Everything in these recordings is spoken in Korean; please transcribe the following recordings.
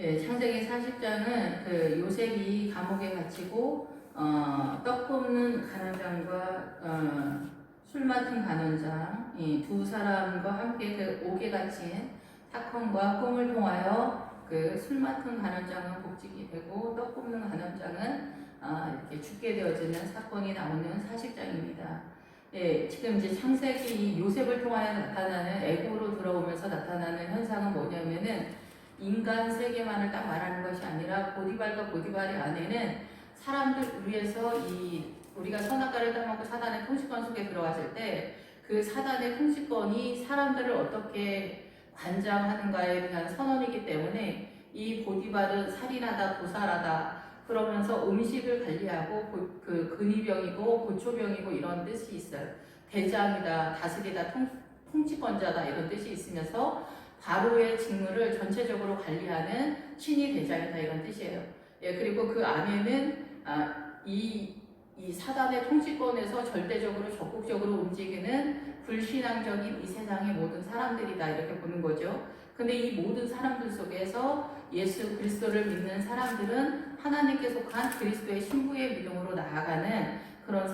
예, 창세기 40장은 그 요셉이 감옥에 갇히고 떡 굽는 간원장과 술 맡은 간원장 이 두 사람과 함께 그 옥에 갇힌 사건과 꿈을 통하여 그 술 맡은 간원장은 복직이 되고 떡 굽는 간원장은 이렇게 죽게 되어지는 사건이 나오는 40장입니다. 예, 지금 이제 창세기 이 요셉을 통하여 나타나는 애고로 들어오면서 나타나는 현상은 뭐냐면은 인간 세계만을 딱 말하는 것이 아니라 보디발과 보디발의 안에는 사람들 위해서 우리가 선악과를 따먹고 사단의 통치권 속에 들어갔을 때 그 사단의 통치권이 사람들을 어떻게 관장하는가에 대한 선언이기 때문에 이 보디발은 살인하다, 도살하다 그러면서 음식을 관리하고 그 근위병이고 고초병이고 이런 뜻이 있어요. 대장이다, 다스리다, 통치권자다 이런 뜻이 있으면서 바로의 직무를 전체적으로 관리하는 신이 대장이다 이런 뜻이에요. 예, 그리고 그 안에는 이 사단의 통치권에서 절대적으로 적극적으로 움직이는 불신앙적인 이 세상의 모든 사람들이다 이렇게 보는 거죠. 근데 이 모든 사람들 속에서 예수 그리스도를 믿는 사람들은 하나님께 속한 그리스도의 신부의 믿음으로 나아가는 그런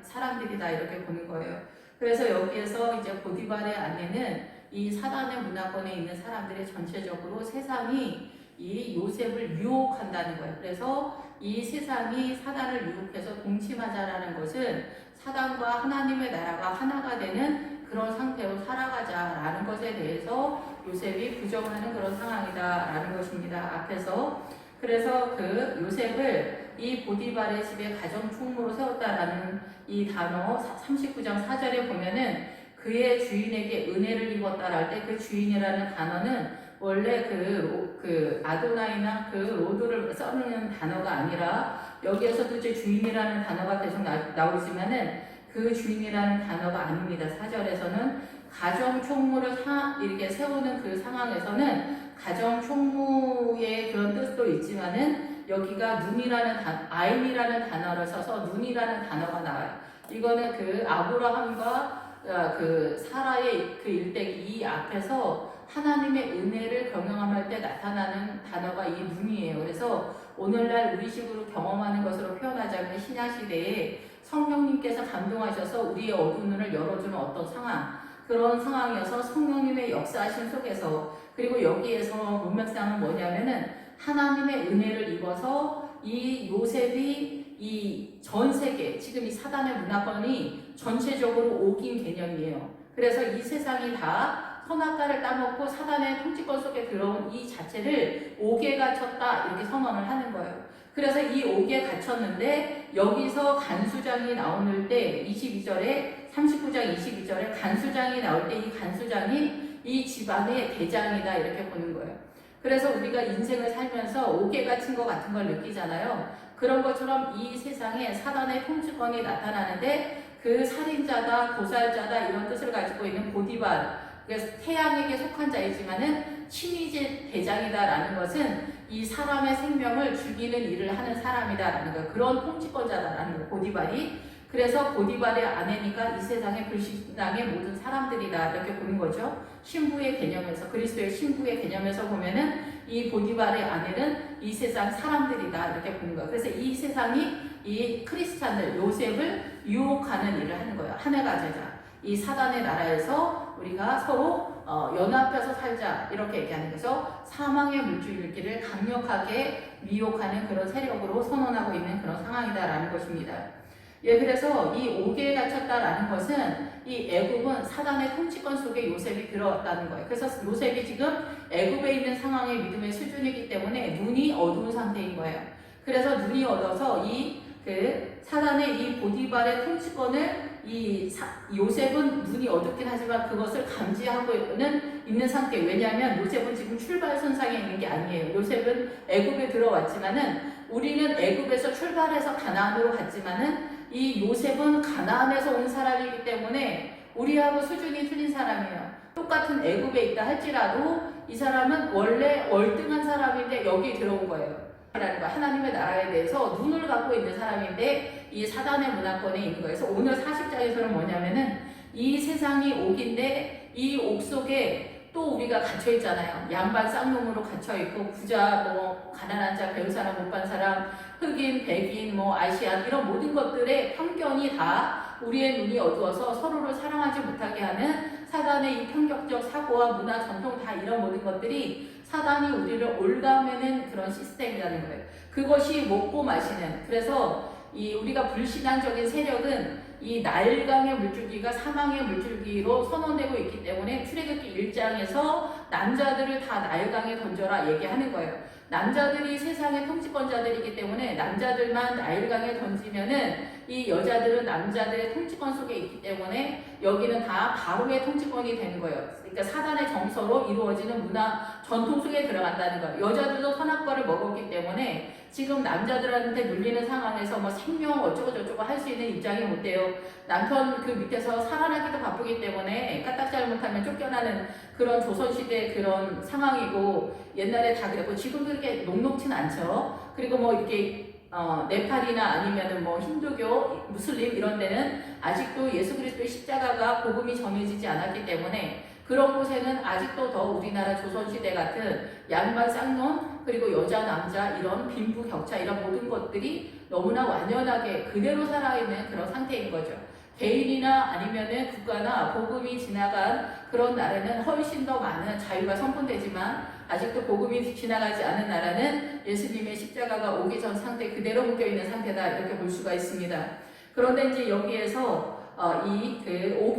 사람들이다 이렇게 보는 거예요. 그래서 여기에서 이제 보디발의 안에는 이 사단의 문화권에 있는 사람들의 전체적으로 세상이 이 요셉을 유혹한다는 거예요. 그래서 이 세상이 사단을 유혹해서 동침하자라는 것은 사단과 하나님의 나라가 하나가 되는 그런 상태로 살아가자라는 것에 대해서 요셉이 부정하는 그런 상황이다라는 것입니다. 앞에서 그래서 그 요셉을 이 보디발의 집에 가정총무로 세웠다라는 이 단어 39장 4절에 보면은 그의 주인에게 은혜를 입었다라 할 때 그 주인이라는 단어는 원래 그 아도나이나 그 로드를 써는 단어가 아니라 여기에서도 이제 주인이라는 단어가 계속 나오지만은 그 주인이라는 단어가 아닙니다. 4절에서는 가정총무를 이렇게 세우는 그 상황에서는 가정총무의 그런 뜻도 있지만은 여기가 눈이라는 아인이라는 단어를 써서 눈이라는 단어가 나와요. 이거는 그 아브라함과 그 사라의 그 일대기 이 앞에서 하나님의 은혜를 경영할 때 나타나는 단어가 이 눈이에요. 그래서 오늘날 우리식으로 경험하는 것으로 표현하자면 신약시대에 성령님께서 감동하셔서 우리의 어두운 눈을 열어주는 어떤 상황 그런 상황이어서 성령님의 역사하심 속에서 그리고 여기에서 문맥상은 뭐냐면은 하나님의 은혜를 입어서 이 요셉이 이 전 세계 지금 이 사단의 문화권이 전체적으로 옥인 개념이에요. 그래서 이 세상이 다 선악과를 따먹고 사단의 통치권 속에 들어온 이 자체를 옥에 갇혔다 이렇게 선언을 하는 거예요. 그래서 이 옥에 갇혔는데 여기서 간수장이 나오는 때 22절에 39장 22절에 간수장이 나올 때 이 간수장이 이 집안의 대장이다 이렇게 보는 거예요. 그래서 우리가 인생을 살면서 옥에 갇힌 것 같은 걸 느끼잖아요. 그런 것처럼 이 세상에 사단의 통치권이 나타나는데 그 살인자다, 도살자다 이런 뜻을 가지고 있는 보디발, 그래서 태양에게 속한 자이지만은 친위제 대장이다라는 것은 이 사람의 생명을 죽이는 일을 하는 사람이다라는 거, 그런 통치권자다라는 거, 보디발이. 그래서 보디발의 아내니까 이 세상의 불신앙의 모든 사람들이다 이렇게 보는 거죠. 신부의 개념에서 그리스도의 신부의 개념에서 보면은 이 보디발의 아내는 이 세상 사람들이다 이렇게 보는 거예요. 그래서 이 세상이 이 크리스찬들 요셉을 유혹하는 일을 하는 거예요. 하나가 되자. 이 사단의 나라에서 우리가 서로 연합해서 살자 이렇게 얘기하는 거죠. 사망의 물줄기를 강력하게 미혹하는 그런 세력으로 선언하고 있는 그런 상황이다라는 것입니다. 예, 그래서 이 옥에 갇혔다라는 것은 이 애굽은 사단의 통치권 속에 요셉이 들어왔다는 거예요. 그래서 요셉이 지금 애굽에 있는 상황의 믿음의 수준이기 때문에 눈이 어두운 상태인 거예요. 그래서 눈이 어두워서 사단의 이 보디발의 통치권을 요셉은 눈이 어둡긴 하지만 그것을 감지하고는 있는 상태. 왜냐하면 요셉은 지금 출발선상에 있는 게 아니에요. 요셉은 애굽에 들어왔지만은 우리는 애굽에서 출발해서 가나안으로 갔지만은 이 요셉은 가나안에서 온 사람이기 때문에 우리하고 수준이 틀린 사람이에요. 똑같은 애굽에 있다 할지라도 이 사람은 원래 월등한 사람인데 여기 들어온 거예요. 하나님의 나라에 대해서 눈을 갖고 있는 사람인데 이 사단의 문화권에 있는 거예요. 그래서 오늘 40장에서는 뭐냐면은 이 세상이 옥인데 이 옥 속에 또 우리가 갇혀 있잖아요. 양반 쌍놈으로 갇혀 있고 부자, 뭐 가난한 자, 배운 사람, 못 반 사람, 흑인, 백인, 뭐 아시안 이런 모든 것들의 편견이 다 우리의 눈이 어두워서 서로를 사랑하지 못하게 하는 사단의 이 편격적 사고와 문화, 전통 다 이런 모든 것들이 사단이 우리를 올가매는 그런 시스템이라는 거예요. 그것이 먹고 마시는, 그래서 이 우리가 불신앙적인 세력은 이 나일강의 물줄기가 사망의 물줄기로 선언되고 있기 때문에 출애굽기 1장에서 남자들을 다 나일강에 던져라 얘기하는 거예요. 남자들이 세상의 통치권자들이기 때문에 남자들만 나일강에 던지면은 이 여자들은 남자들의 통치권 속에 있기 때문에 여기는 다 바로의 통치권이 되는 거예요. 그러니까 사단의 정서로 이루어지는 문화 전통 속에 들어간다는 거예요. 여자들도 선악과를 먹었기 때문에 지금 남자들한테 눌리는 상황에서 뭐 생명 어쩌고 저쩌고 할 수 있는 입장이 못 돼요. 남편 그 밑에서 살아나기도 바쁘기 때문에 까딱 잘못하면 쫓겨나는 그런 조선시대 그런 상황이고, 옛날에 다 그랬고 지금도 그렇게 녹록진 않죠. 그리고 뭐 이렇게 네팔이나 아니면은 뭐 힌두교, 무슬림 이런 데는 아직도 예수 그리스도의 십자가가 복음이 전해지지 않았기 때문에 그런 곳에는 아직도 더 우리나라 조선시대 같은 양반 쌍놈 그리고 여자 남자 이런 빈부격차 이런 모든 것들이 너무나 완연하게 그대로 살아있는 그런 상태인 거죠. 개인이나 아니면은 국가나 복음이 지나간 그런 나라는 훨씬 더 많은 자유가 선포되지만 아직도 복음이 지나가지 않은 나라는 예수님의 십자가가 오기 전 상태 그대로 묶여있는 상태다 이렇게 볼 수가 있습니다. 그런데 이제 여기에서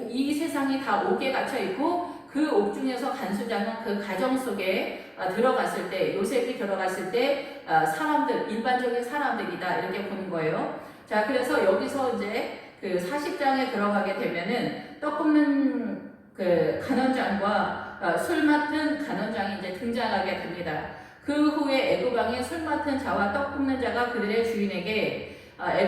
이 세상이 다 옥에 갇혀 있고 그 옥 중에서 간수장은 그 가정 속에 들어갔을 때, 요셉이 들어갔을 때 사람들, 일반적인 사람들이다 이렇게 보는 거예요. 자, 그래서 여기서 이제 그 40장에 들어가게 되면은 떡 굽는 그 간원장과 술 맡은 간원장이 이제 등장하게 됩니다. 그 후에 애굽 왕의 술 맡은 자와 떡 굽는 자가 그들의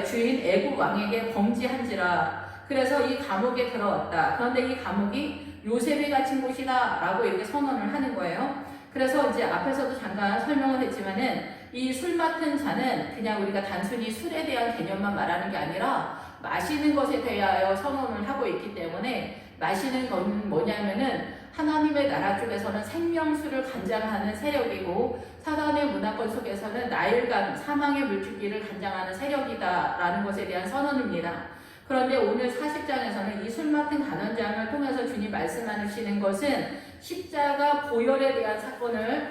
주인 애굽 왕에게 범죄한지라. 그래서 이 감옥에 들어왔다. 그런데 이 감옥이 요셉이 갇힌 곳이다 라고 이렇게 선언을 하는 거예요. 그래서 이제 앞에서도 잠깐 설명을 했지만은 이 술 맡은 자는 그냥 우리가 단순히 술에 대한 개념만 말하는 게 아니라 마시는 것에 대하여 선언을 하고 있기 때문에, 마시는 건 뭐냐면은 하나님의 나라 쪽에서는 생명수를 간장하는 세력이고 사단의 문화권 속에서는 나일강 사망의 물줄기를 간장하는 세력이다라는 것에 대한 선언입니다. 그런데 오늘 40장에서는 이 술 맡은 간원장을 통해서 주님 말씀하시는 것은 십자가 보혈에 대한 사건을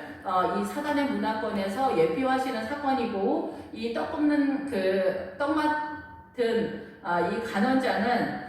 이 사단의 문화권에서 예표하시는 사건이고, 이 떡 굽는 떡 맡은 이 간원장은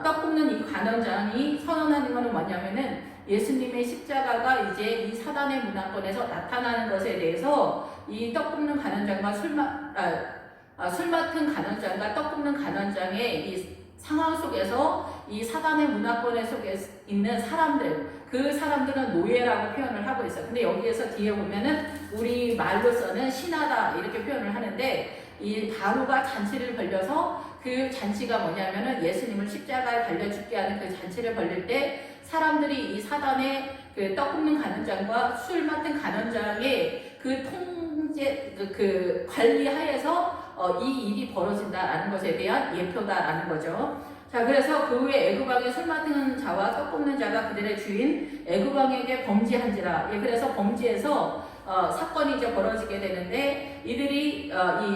떡 굽는 이 간원장이 선언하는 것은 뭐냐면은 예수님의 십자가가 이제 이 사단의 문화권에서 나타나는 것에 대해서 이 떡 굽는 간원장과 술 맡은 간원장과 떡 굽는 간원장의 이 상황 속에서 이 사단의 문화권 속에 있는 사람들, 그 사람들은 노예라고 표현을 하고 있어요. 근데 여기에서 뒤에 보면은 우리 말로서는 신하다 이렇게 표현을 하는데, 이 바로가 잔치를 벌려서 그 잔치가 뭐냐면은 예수님을 십자가에 달려 죽게 하는 그 잔치를 벌릴 때 사람들이 이 사단의 그 떡 굽는 간원장과 술 맡은 간원장의 그 통제, 그 관리하에서 이 일이 벌어진다라는 것에 대한 예표다라는 거죠. 자, 그래서 그 후에 애굽 왕의 술 맡은 자와 떡 굽는 자가 그들의 주인 애굽 왕에게 범죄한지라. 그래서 범죄에서 사건이 이제 벌어지게 되는데, 이들이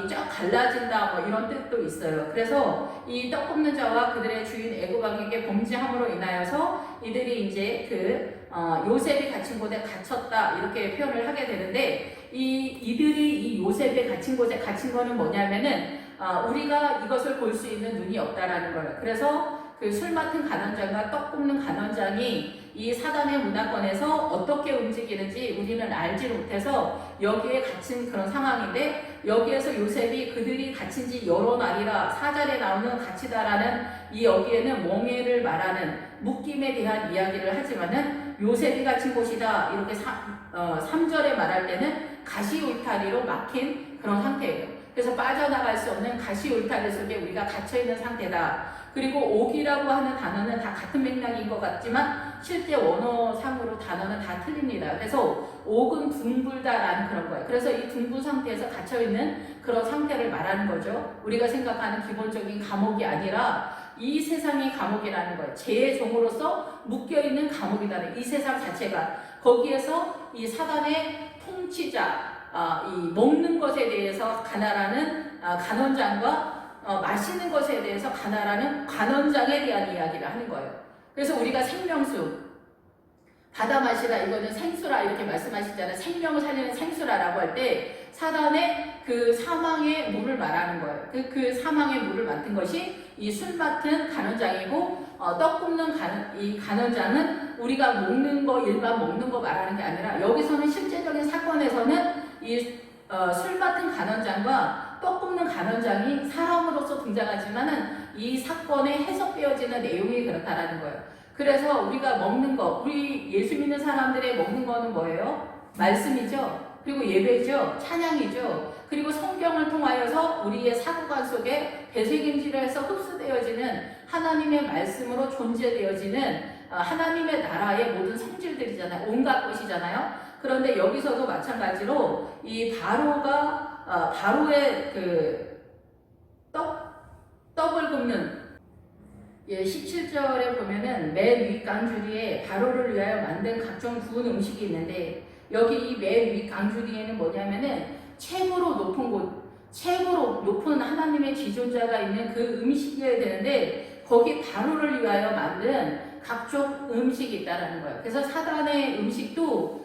쫙 갈라진다 뭐 이런 뜻도 있어요. 그래서 이 떡 굽는 자와 그들의 주인 애굽 왕에게 범죄함으로 인하여서 이들이 이제 요셉이 갇힌 곳에 갇혔다 이렇게 표현을 하게 되는데, 이들이 이 요셉이 갇힌 곳에 갇힌 거는 뭐냐면은 우리가 이것을 볼 수 있는 눈이 없다라는 거예요. 그래서 그 술 맡은 간원장과 떡 굽는 간원장이 이 사단의 문화권에서 어떻게 움직이는지 우리는 알지 못해서 여기에 갇힌 그런 상황인데, 여기에서 요셉이 그들이 갇힌 지 여러 날이라 4절에 나오는 갇히다라는 이 여기에는 멍에를 말하는 묶임에 대한 이야기를 하지만은 요셉이 갇힌 곳이다 이렇게 3절에 말할 때는 가시 울타리로 막힌 그런 상태예요. 그래서 빠져나갈 수 없는 가시 울타리 속에 우리가 갇혀있는 상태다. 그리고 옥이라고 하는 단어는 다 같은 맥락인 것 같지만 실제 원어상으로 단어는 다 틀립니다. 그래서 옥은 둥글다라는 그런 거예요. 그래서 이 둥근 상태에서 갇혀있는 그런 상태를 말하는 거죠. 우리가 생각하는 기본적인 감옥이 아니라 이 세상이 감옥이라는 거예요. 죄의 종으로서 묶여있는 감옥이라는 이 세상 자체가. 거기에서 이 사단의 통치자, 이 먹는 것에 대해서 가난하는 간원장과 마시는 것에 대해서 가난하는 간원장에 대한 이야기를 하는 거예요. 그래서 우리가 생명수, 받아 마시라, 이거는 생수라 이렇게 말씀하시잖아요. 생명을 살리는 생수라라고 할 때 사단의 그 사망의 물을 말하는 거예요. 그 사망의 물을 맡은 것이 이 술 맡은 간원장이고, 떡 굽는 이 간원장은 우리가 먹는 거, 일반 먹는 거 말하는 게 아니라, 여기서는 실제적인 사건에서는 이 술 맡은 간원장과 떡 굽는 간원장이 사람으로서 등장하지만은 이 사건에 해석되어지는 내용이 그렇다라는 거예요. 그래서 우리가 먹는 거, 우리 예수 믿는 사람들의 먹는 거는 뭐예요? 말씀이죠. 그리고 예배죠. 찬양이죠. 그리고 성경을 통하여서 우리의 사고관 속에 되새김질을 해서 흡수되어지는 하나님의 말씀으로 존재되어지는 하나님의 나라의 모든 성질들이잖아요. 온갖 것이잖아요. 그런데 여기서도 마찬가지로 이 바로의 그 떡을 굽는 17절에 보면은 맨 위 깡주리에 바로를 위하여 만든 각종 구운 음식이 있는데, 여기 이 맨 위 깡주리에는 뭐냐면은 최고로 높은 곳, 최고로 높은 하나님의 지존자가 있는 그 음식이어야 되는데, 거기 바로를 위하여 만든 각종 음식이 있다라는 거예요. 그래서 사단의 음식도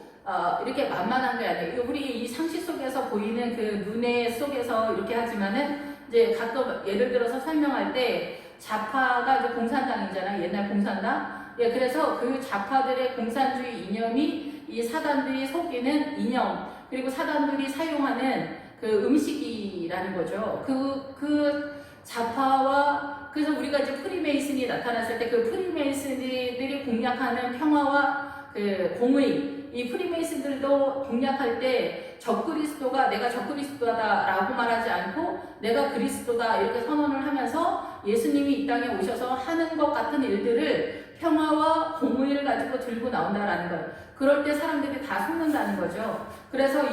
이렇게 만만한 게 아니에요. 우리 이 상식 속에서 보이는 그 눈의 속에서 이렇게 하지만은 이제 가끔 예를 들어서 설명할 때 좌파가 이제 공산당이잖아요. 옛날 공산당. 예, 그래서 그 좌파들의 공산주의 이념이 이 사단들이 속이는 이념, 그리고 사단들이 사용하는 그 음식이라는 거죠. 그 좌파와, 그래서 우리가 이제 프리메이슨이 나타났을 때 그 프리메이슨들이 공략하는 평화와 그 공의, 이 프리메이슨들도 공략할 때 적그리스도가 내가 적그리스도다라고 말하지 않고 내가 그리스도다 이렇게 선언을 하면서 예수님이 이 땅에 오셔서 하는 것 같은 일들을 평화와 공의를 가지고 들고 나온다라는 거예요. 그럴 때 사람들이 다 속는다는 거죠. 그래서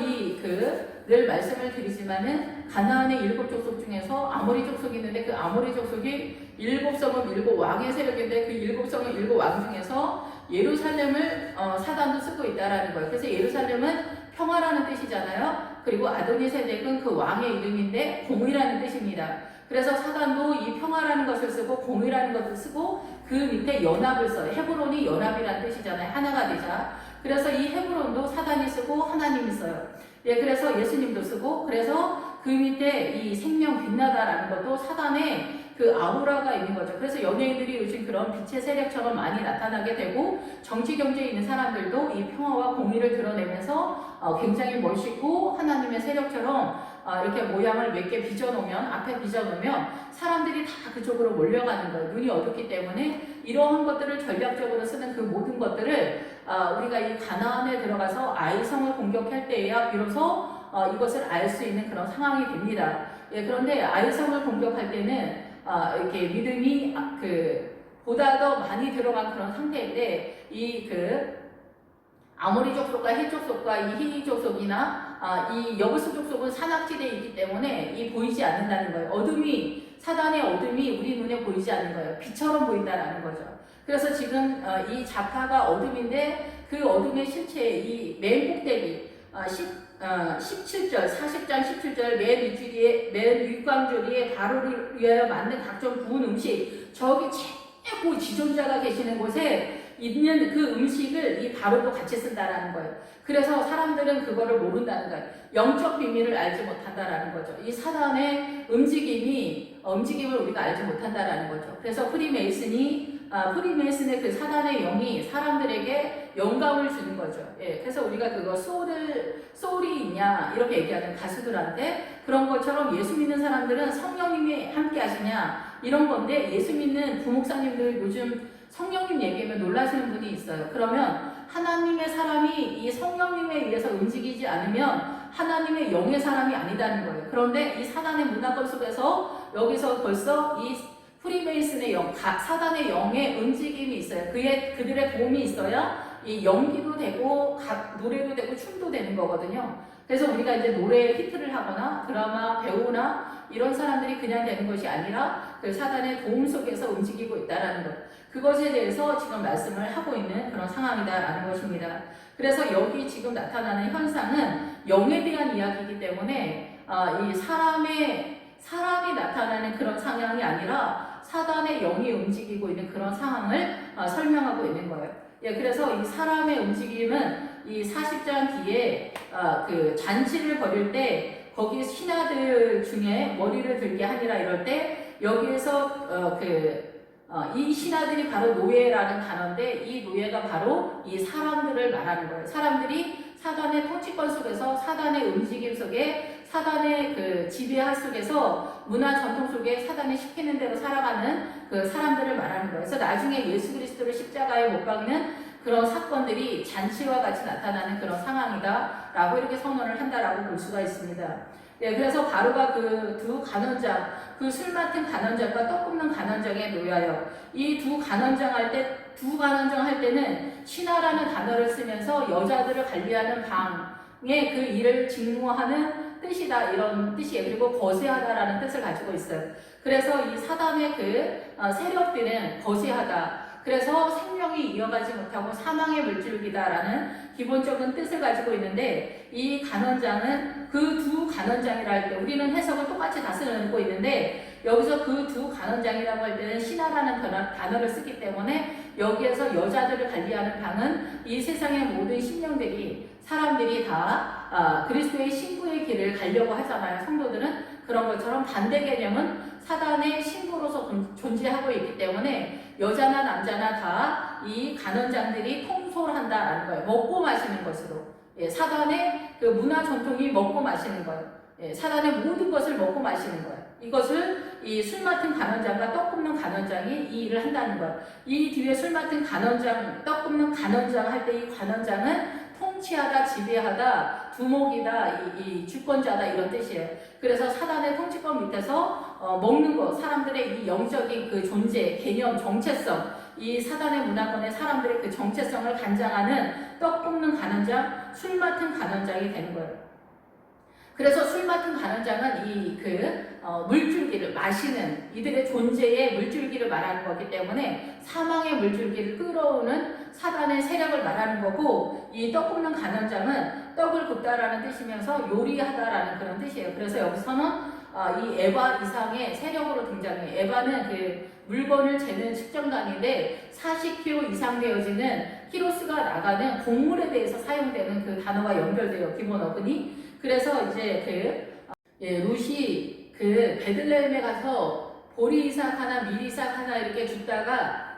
늘 말씀을 드리지만은 가나안의 7 족속 중에서 아모리 족속이 있는데, 그 아모리 족속이 7성은 7 왕의 세력인데 그 7성은 7 왕 중에서 예루살렘을 사단도 쓰고 있다라는 거예요. 그래서 예루살렘은 평화라는 뜻이잖아요. 그리고 아도니세덱은 그 왕의 이름인데 공의라는 뜻입니다. 그래서 사단도 이 평화라는 것을 쓰고 공의라는 것을 쓰고 그 밑에 연합을 써요. 헤브론이 연합이라는 뜻이잖아요. 하나가 되자. 그래서 이 헤브론도 사단이 쓰고 하나님이 써요. 예, 그래서 예수님도 쓰고, 그래서 그 밑에 이 생명 빛나다라는 것도 사단의 그 아우라가 있는 거죠. 그래서 연예인들이 요즘 그런 빛의 세력처럼 많이 나타나게 되고, 정치 경제에 있는 사람들도 이 평화와 공의를 드러내면서 굉장히 멋있고 하나님의 세력처럼 이렇게 모양을 몇 개 빚어놓으면, 앞에 빚어놓으면 사람들이 다 그쪽으로 몰려가는 거예요. 눈이 어둡기 때문에 이러한 것들을 전략적으로 쓰는 그 모든 것들을 우리가 이 가나안에 들어가서 아이성을 공격할 때에야 비로소 이것을 알 수 있는 그런 상황이 됩니다. 예, 그런데 아이성을 공격할 때는 이렇게 믿음이 보다 더 많이 들어간 그런 상태인데, 아모리 족속과 헷 족속과 이 히위 족속이나 이 여부스 족속은 산악지대에 있기 때문에 이 보이지 않는다는 거예요. 사단의 어둠이 우리 눈에 보이지 않는 거예요. 빛처럼 보인다라는 거죠. 그래서 지금 이 좌파가 어둠인데, 그 어둠의 실체, 이 맨 꼭대기 17절, 40장 17절 맨 윗광조리에 바로를 위하여 만든 각종 구운 음식, 저기 최고 지존자가 계시는 곳에 있는 그 음식을 이 바로도 같이 쓴다라는 거예요. 그래서 사람들은 그거를 모른다는 거예요. 영적 비밀을 알지 못한다라는 거죠. 이 사단의 움직임을 우리가 알지 못한다라는 거죠. 그래서 프리메이슨의 그 사단의 영이 사람들에게 영감을 주는 거죠. 예, 그래서 우리가 그거 소울이 있냐 이렇게 얘기하는 가수들한테, 그런 것처럼 예수 믿는 사람들은 성령님이 함께 하시냐 이런 건데, 예수 믿는 부목사님들 요즘 성령님 얘기하면 놀라시는 분이 있어요. 그러면 하나님의 사람이 이 성령님에 의해서 움직이지 않으면 하나님의 영의 사람이 아니다는 거예요. 그런데 이 사단의 문화권 속에서 여기서 벌써 이 프리메이슨의 영, 사단의 영의 움직임이 있어요. 그들의 도움이 있어야 이 연기도 되고 노래도 되고 춤도 되는 거거든요. 그래서 우리가 이제 노래 히트를 하거나 드라마 배우나 이런 사람들이 그냥 되는 것이 아니라 그 사단의 도움 속에서 움직이고 있다라는 것. 그것에 대해서 지금 말씀을 하고 있는 그런 상황이다라는 것입니다. 그래서 여기 지금 나타나는 현상은 영에 대한 이야기이기 때문에 이 사람이 나타나는 그런 상황이 아니라 사단의 영이 움직이고 있는 그런 상황을 설명하고 있는 거예요. 예, 그래서 이 사람의 움직임은 이 40장 뒤에 그 잔치를 벌일 때 거기 신하들 중에 머리를 들게 하니라 이럴 때 여기에서 이 신하들이 바로 노예라는 단어인데 이 노예가 바로 이 사람들을 말하는 거예요. 사람들이 사단의 통치권 속에서 사단의 움직임 속에 사단의 그 지배하 속에서 문화 전통 속에 사단이 시키는 대로 살아가는 그 사람들을 말하는 거예요. 그래서 나중에 예수 그리스도를 십자가에 못 박는 그런 사건들이 잔치와 같이 나타나는 그런 상황이다라고 이렇게 선언을 한다라고 볼 수가 있습니다. 네, 그래서 바로가 그 두 간원장, 그 술 맡은 간원장과 떡 굽는 간원장에 놓여요. 이 두 간원장 할 때는 신하라는 단어를 쓰면서 여자들을 관리하는 방의 그 일을 직무하는 뜻이다 이런 뜻이에요. 그리고 거세하다라는 뜻을 가지고 있어요. 그래서 이 사단의 그 세력들은 거세하다. 그래서 생명이 이어가지 못하고 사망의 물줄기다라는 기본적인 뜻을 가지고 있는데 이 간원장은 그 두 간원장이라 할 때 우리는 해석을 똑같이 다 쓰고 있는데 여기서 그 두 간원장이라고 할 때는 신하라는 단어를 쓰기 때문에 여기에서 여자들을 관리하는 방은 이 세상의 모든 신령들이 사람들이 다 그리스도의 신부의 길을 가려고 하잖아요. 성도들은 그런 것처럼 반대 개념은 사단의 신부로서 존재하고 있기 때문에 여자나 남자나 다 이 간원장들이 통솔한다라는 거예요. 먹고 마시는 것으로. 예, 사단의 그 문화 전통이 먹고 마시는 거예요. 예, 사단의 모든 것을 먹고 마시는 거예요. 이것을 이 술 맡은 간원장과 떡 굽는 간원장이 이 일을 한다는 거예요. 이 뒤에 술 맡은 간원장, 떡 굽는 간원장 할 때 이 간원장은 통치하다, 지배하다, 두목이다, 이 주권자다 이런 뜻이에요. 그래서 사단의 통치권 밑에서 먹는 것, 사람들의 이 영적인 그 존재, 개념, 정체성, 이 사단의 문화권의 사람들의 그 정체성을 간장하는 떡 굽는 간원장, 술 맡은 간원장이 되는 거예요. 그래서 술 맡은 간원장은 이 물줄기를 마시는 이들의 존재의 물줄기를 말하는 거기 때문에 사망의 물줄기를 끌어오는 사단의 세력을 말하는 거고 이 떡 굽는 간원장은 떡을 굽다라는 뜻이면서 요리하다라는 그런 뜻이에요. 그래서 여기서는 이 에바 이상의 세력으로 등장해요. 에바는 그 물건을 재는 측정단인데 40kg 이상 되어지는 키로수가 나가는 곡물에 대해서 사용되는 그 단어와 연결돼요. 기본 어근이. 그래서 이제 룻이 그 베들레헴에 가서 보리 이삭 하나, 밀 이삭 하나 이렇게 줍다가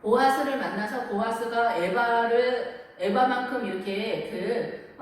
보아스를 만나서 보아스가 에바만큼 이렇게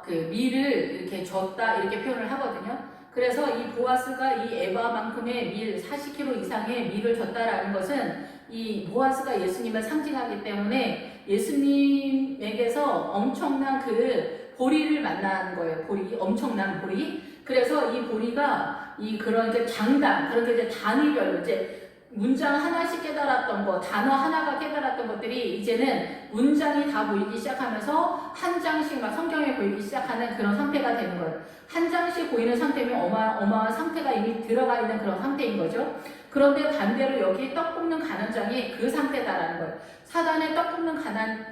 밀을 이렇게 줬다 이렇게 표현을 하거든요. 그래서 이 보아스가 이 에바만큼의 밀, 40kg 이상의 밀을 줬다라는 것은 이 보아스가 예수님을 상징하기 때문에 예수님에게서 엄청난 그 보리를 만난 거예요. 보리, 엄청난 보리. 그래서 이 보리가 그런 장단, 그렇게 이제 단위별로 이제 문장 하나씩 깨달았던 것, 단어 하나가 깨달았던 것들이 이제는 문장이 다 보이기 시작하면서 한 장씩 막 성경에 보이기 시작하는 그런 상태가 되는 거예요. 한 장씩 보이는 상태면 어마어마한 상태가 이미 들어가 있는 그런 상태인 거죠. 그런데 반대로 여기 떡 굽는 간원장이 그 상태다라는 거예요. 사단의 떡 굽는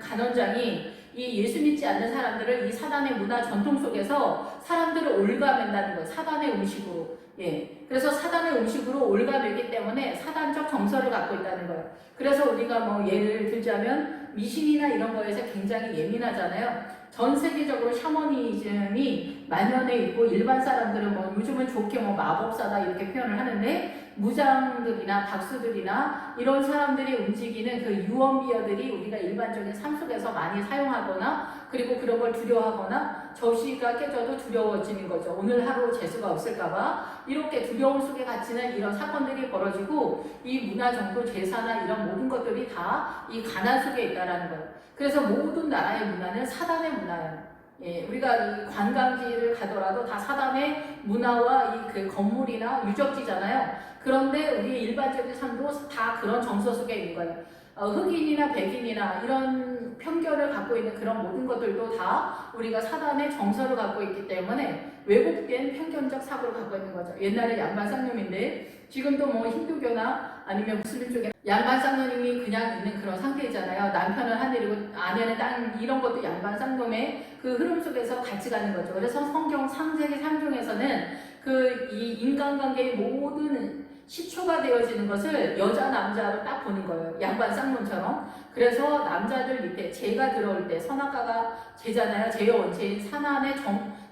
간원장이 이 예수 믿지 않는 사람들을 이 사단의 문화 전통 속에서 사람들을 올가맨다는 거예요. 사단의 음식으로. 예. 그래서 사단의 음식으로 올가매기 때문에 사단적 정서를 갖고 있다는 거예요. 그래서 우리가 뭐 예를 들자면 미신이나 이런 거에서 굉장히 예민하잖아요. 전 세계적으로 샤머니즘이 만연해 있고 일반 사람들은 뭐 요즘은 좋게 뭐 마법사다 이렇게 표현을 하는데 무장들이나 박수들이나 이런 사람들이 움직이는 그 유언비어들이 우리가 일반적인 삶 속에서 많이 사용하거나 그리고 그런 걸 두려워하거나 접시가 깨져도 두려워지는 거죠. 오늘 하루 재수가 없을까봐 이렇게 두려움 속에 갇히는 이런 사건들이 벌어지고 이 문화 정도 제사나 이런 모든 것들이 다 이 가난 속에 있다라는 거예요. 그래서 모든 나라의 문화는 사단의 문화예요. 예, 우리가 이 관광지를 가더라도 다 사단의 문화와 그 건물이나 유적지잖아요. 그런데 우리 일반적인 삶도 다 그런 정서 속에 있는 거예요. 흑인이나 백인이나 이런 편견을 갖고 있는 그런 모든 것들도 다 우리가 사단의 정서를 갖고 있기 때문에 왜곡된 편견적 사고를 갖고 있는 거죠. 옛날에 양반 쌍놈인데 지금도 뭐 힌두교나 아니면 무슬림 쪽에 양반 쌍놈이 그냥 있는 그런 상태잖아요. 남편은 하늘이고 아내는 땅, 이런 것도 양반 쌍놈의 그 흐름 속에서 같이 가는 거죠. 그래서 성경 창세기 3종에서는 그 이 인간관계의 모든 시초가 되어지는 것을 여자 남자로 딱 보는 거예요. 양반 쌍놈처럼. 그래서 남자들 밑에 죄가 들어올 때, 선악과가 죄잖아요. 죄의 원체인 사단의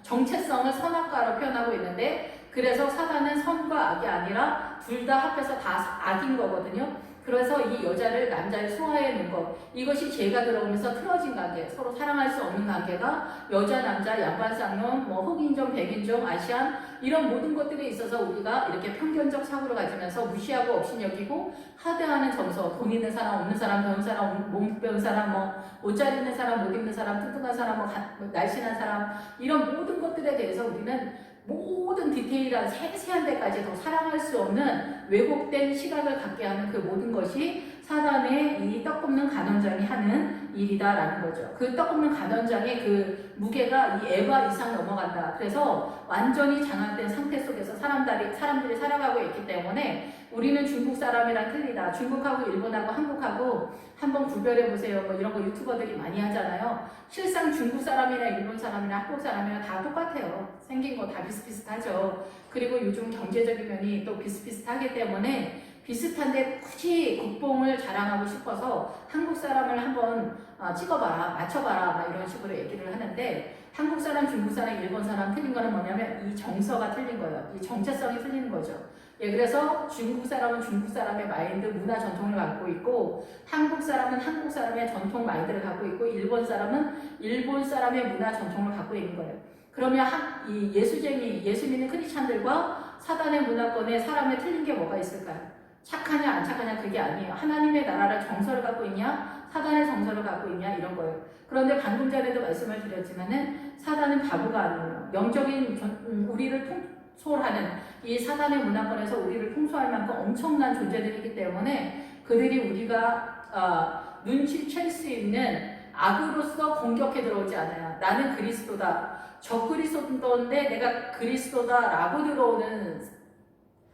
정체성을 선악과로 표현하고 있는데, 그래서 사단은 선과 악이 아니라 둘 다 합해서 다 악인 거거든요. 그래서 이 여자를 남자의 소화해 놓은 것, 이것이 죄가 들어오면서 틀어진 관계, 서로 사랑할 수 없는 관계가 여자, 남자, 양반, 쌍놈, 뭐 흑인종, 백인종, 아시안, 이런 모든 것들에 있어서 우리가 이렇게 편견적 사고를 가지면서 무시하고 업신여기고 하대하는 정서, 돈 있는 사람, 없는 사람, 배운 사람, 몸 배운 사람, 뭐 옷 잘 입는 사람, 못 입는 사람, 뚱뚱한 사람, 뭐 날씬한 사람, 이런 모든 것들에 대해서 우리는 모든 디테일한 세세한 데까지 더 사랑할 수 없는 왜곡된 시각을 갖게 하는 그 모든 것이 사단의 이 떡 굽는 간원장이 하는 일이다라는 거죠. 그 떡 굽는 간원장의 그 무게가 이 에바 이상 넘어간다. 그래서 완전히 장악된 상태 속에서 사람들이 살아가고 있기 때문에 우리는 중국 사람이랑 틀리다. 중국하고 일본하고 한국하고 한번 구별해 보세요. 뭐 이런 거 유튜버들이 많이 하잖아요. 실상 중국 사람이나 일본 사람이나 한국 사람이나 다 똑같아요. 생긴 거 다 비슷비슷하죠. 그리고 요즘 경제적인 면이 또 비슷비슷하기 때문에 비슷한데 굳이 국뽕을 자랑하고 싶어서 한국 사람을 한번 찍어봐라, 맞춰봐라, 막 이런 식으로 얘기를 하는데, 한국 사람, 중국 사람, 일본 사람 틀린 거는 뭐냐면 이 정서가 틀린 거예요. 이 정체성이 틀린 거죠. 예, 그래서 중국 사람은 중국 사람의 마인드, 문화, 전통을 갖고 있고, 한국 사람은 한국 사람의 전통 마인드를 갖고 있고, 일본 사람은 일본 사람의 문화, 전통을 갖고 있는 거예요. 그러면 이 예수 믿는 크리스찬들과 사단의 문화권에 사람의 틀린 게 뭐가 있을까요? 착하냐 안 착하냐 그게 아니에요. 하나님의 나라를 정서를 갖고 있냐, 사단의 정서를 갖고 있냐, 이런 거예요. 그런데 방금 전에도 말씀을 드렸지만은 사단은 바보가 아니에요. 영적인 우리를 통솔하는 이 사단의 문화권에서 우리를 통솔할 만큼 엄청난 존재들이기 때문에 그들이 우리가 눈치챌 수 있는 악으로서 공격해 들어오지 않아요. 나는 그리스도다, 저 그리스도인데 내가 그리스도다라고 들어오는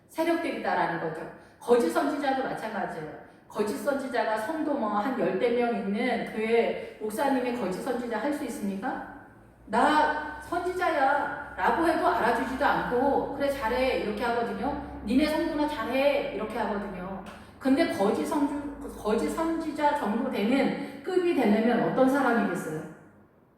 세력들이다라는 거죠. 거짓 선지자도 마찬가지예요. 거짓 선지자가 성도 뭐 한 10명 있는 교회 목사님이 거짓 선지자 할 수 있습니까? 나 선지자야 라고 해도 알아주지도 않고, 그래 잘해 이렇게 하거든요. 니네 성도나 잘해 이렇게 하거든요. 근데 거짓 선지자 정도 되는 급이 되려면 어떤 사람이겠어요?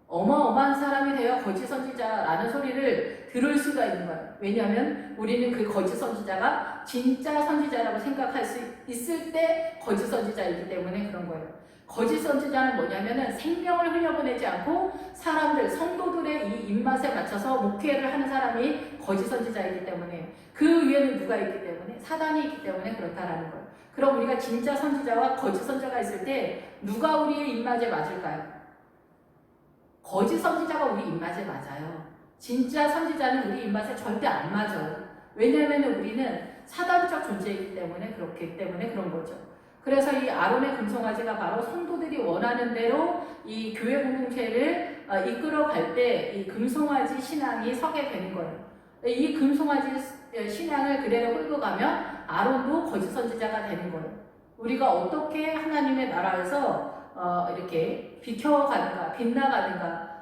어마어마한 사람이 되어 거짓 선지자라는 소리를 들을 수가 있는 거예요. 왜냐하면 우리는 그 거짓 선지자가 진짜 선지자라고 생각할 수 있을 때 거짓 선지자이기 때문에 그런 거예요. 거짓 선지자는 뭐냐면은 생명을 흘려보내지 않고 사람들, 성도들의 이 입맛에 맞춰서 목회를 하는 사람이 거짓 선지자이기 때문에, 그 위에는 누가 있기 때문에? 사단이 있기 때문에 그렇다라는 거예요. 그럼 우리가 진짜 선지자와 거짓 선지자가 있을 때 누가 우리의 입맛에 맞을까요? 거짓 선지자가 우리 입맛에 맞아요. 진짜 선지자는 우리 입맛에 절대 안 맞아요. 왜냐하면 우리는 사단적 존재이기 때문에 그렇기 때문에 그런 거죠. 그래서 이 아론의 금송아지가 바로 성도들이 원하는 대로 이 교회 공동체를 이끌어갈 때 이 금송아지 신앙이 서게 되는 거예요. 이 금송아지 신앙을 그대로 끌고 가면 아론도 거짓 선지자가 되는 거예요. 우리가 어떻게 하나님의 나라에서 이렇게 비켜가는가, 빛나가는가,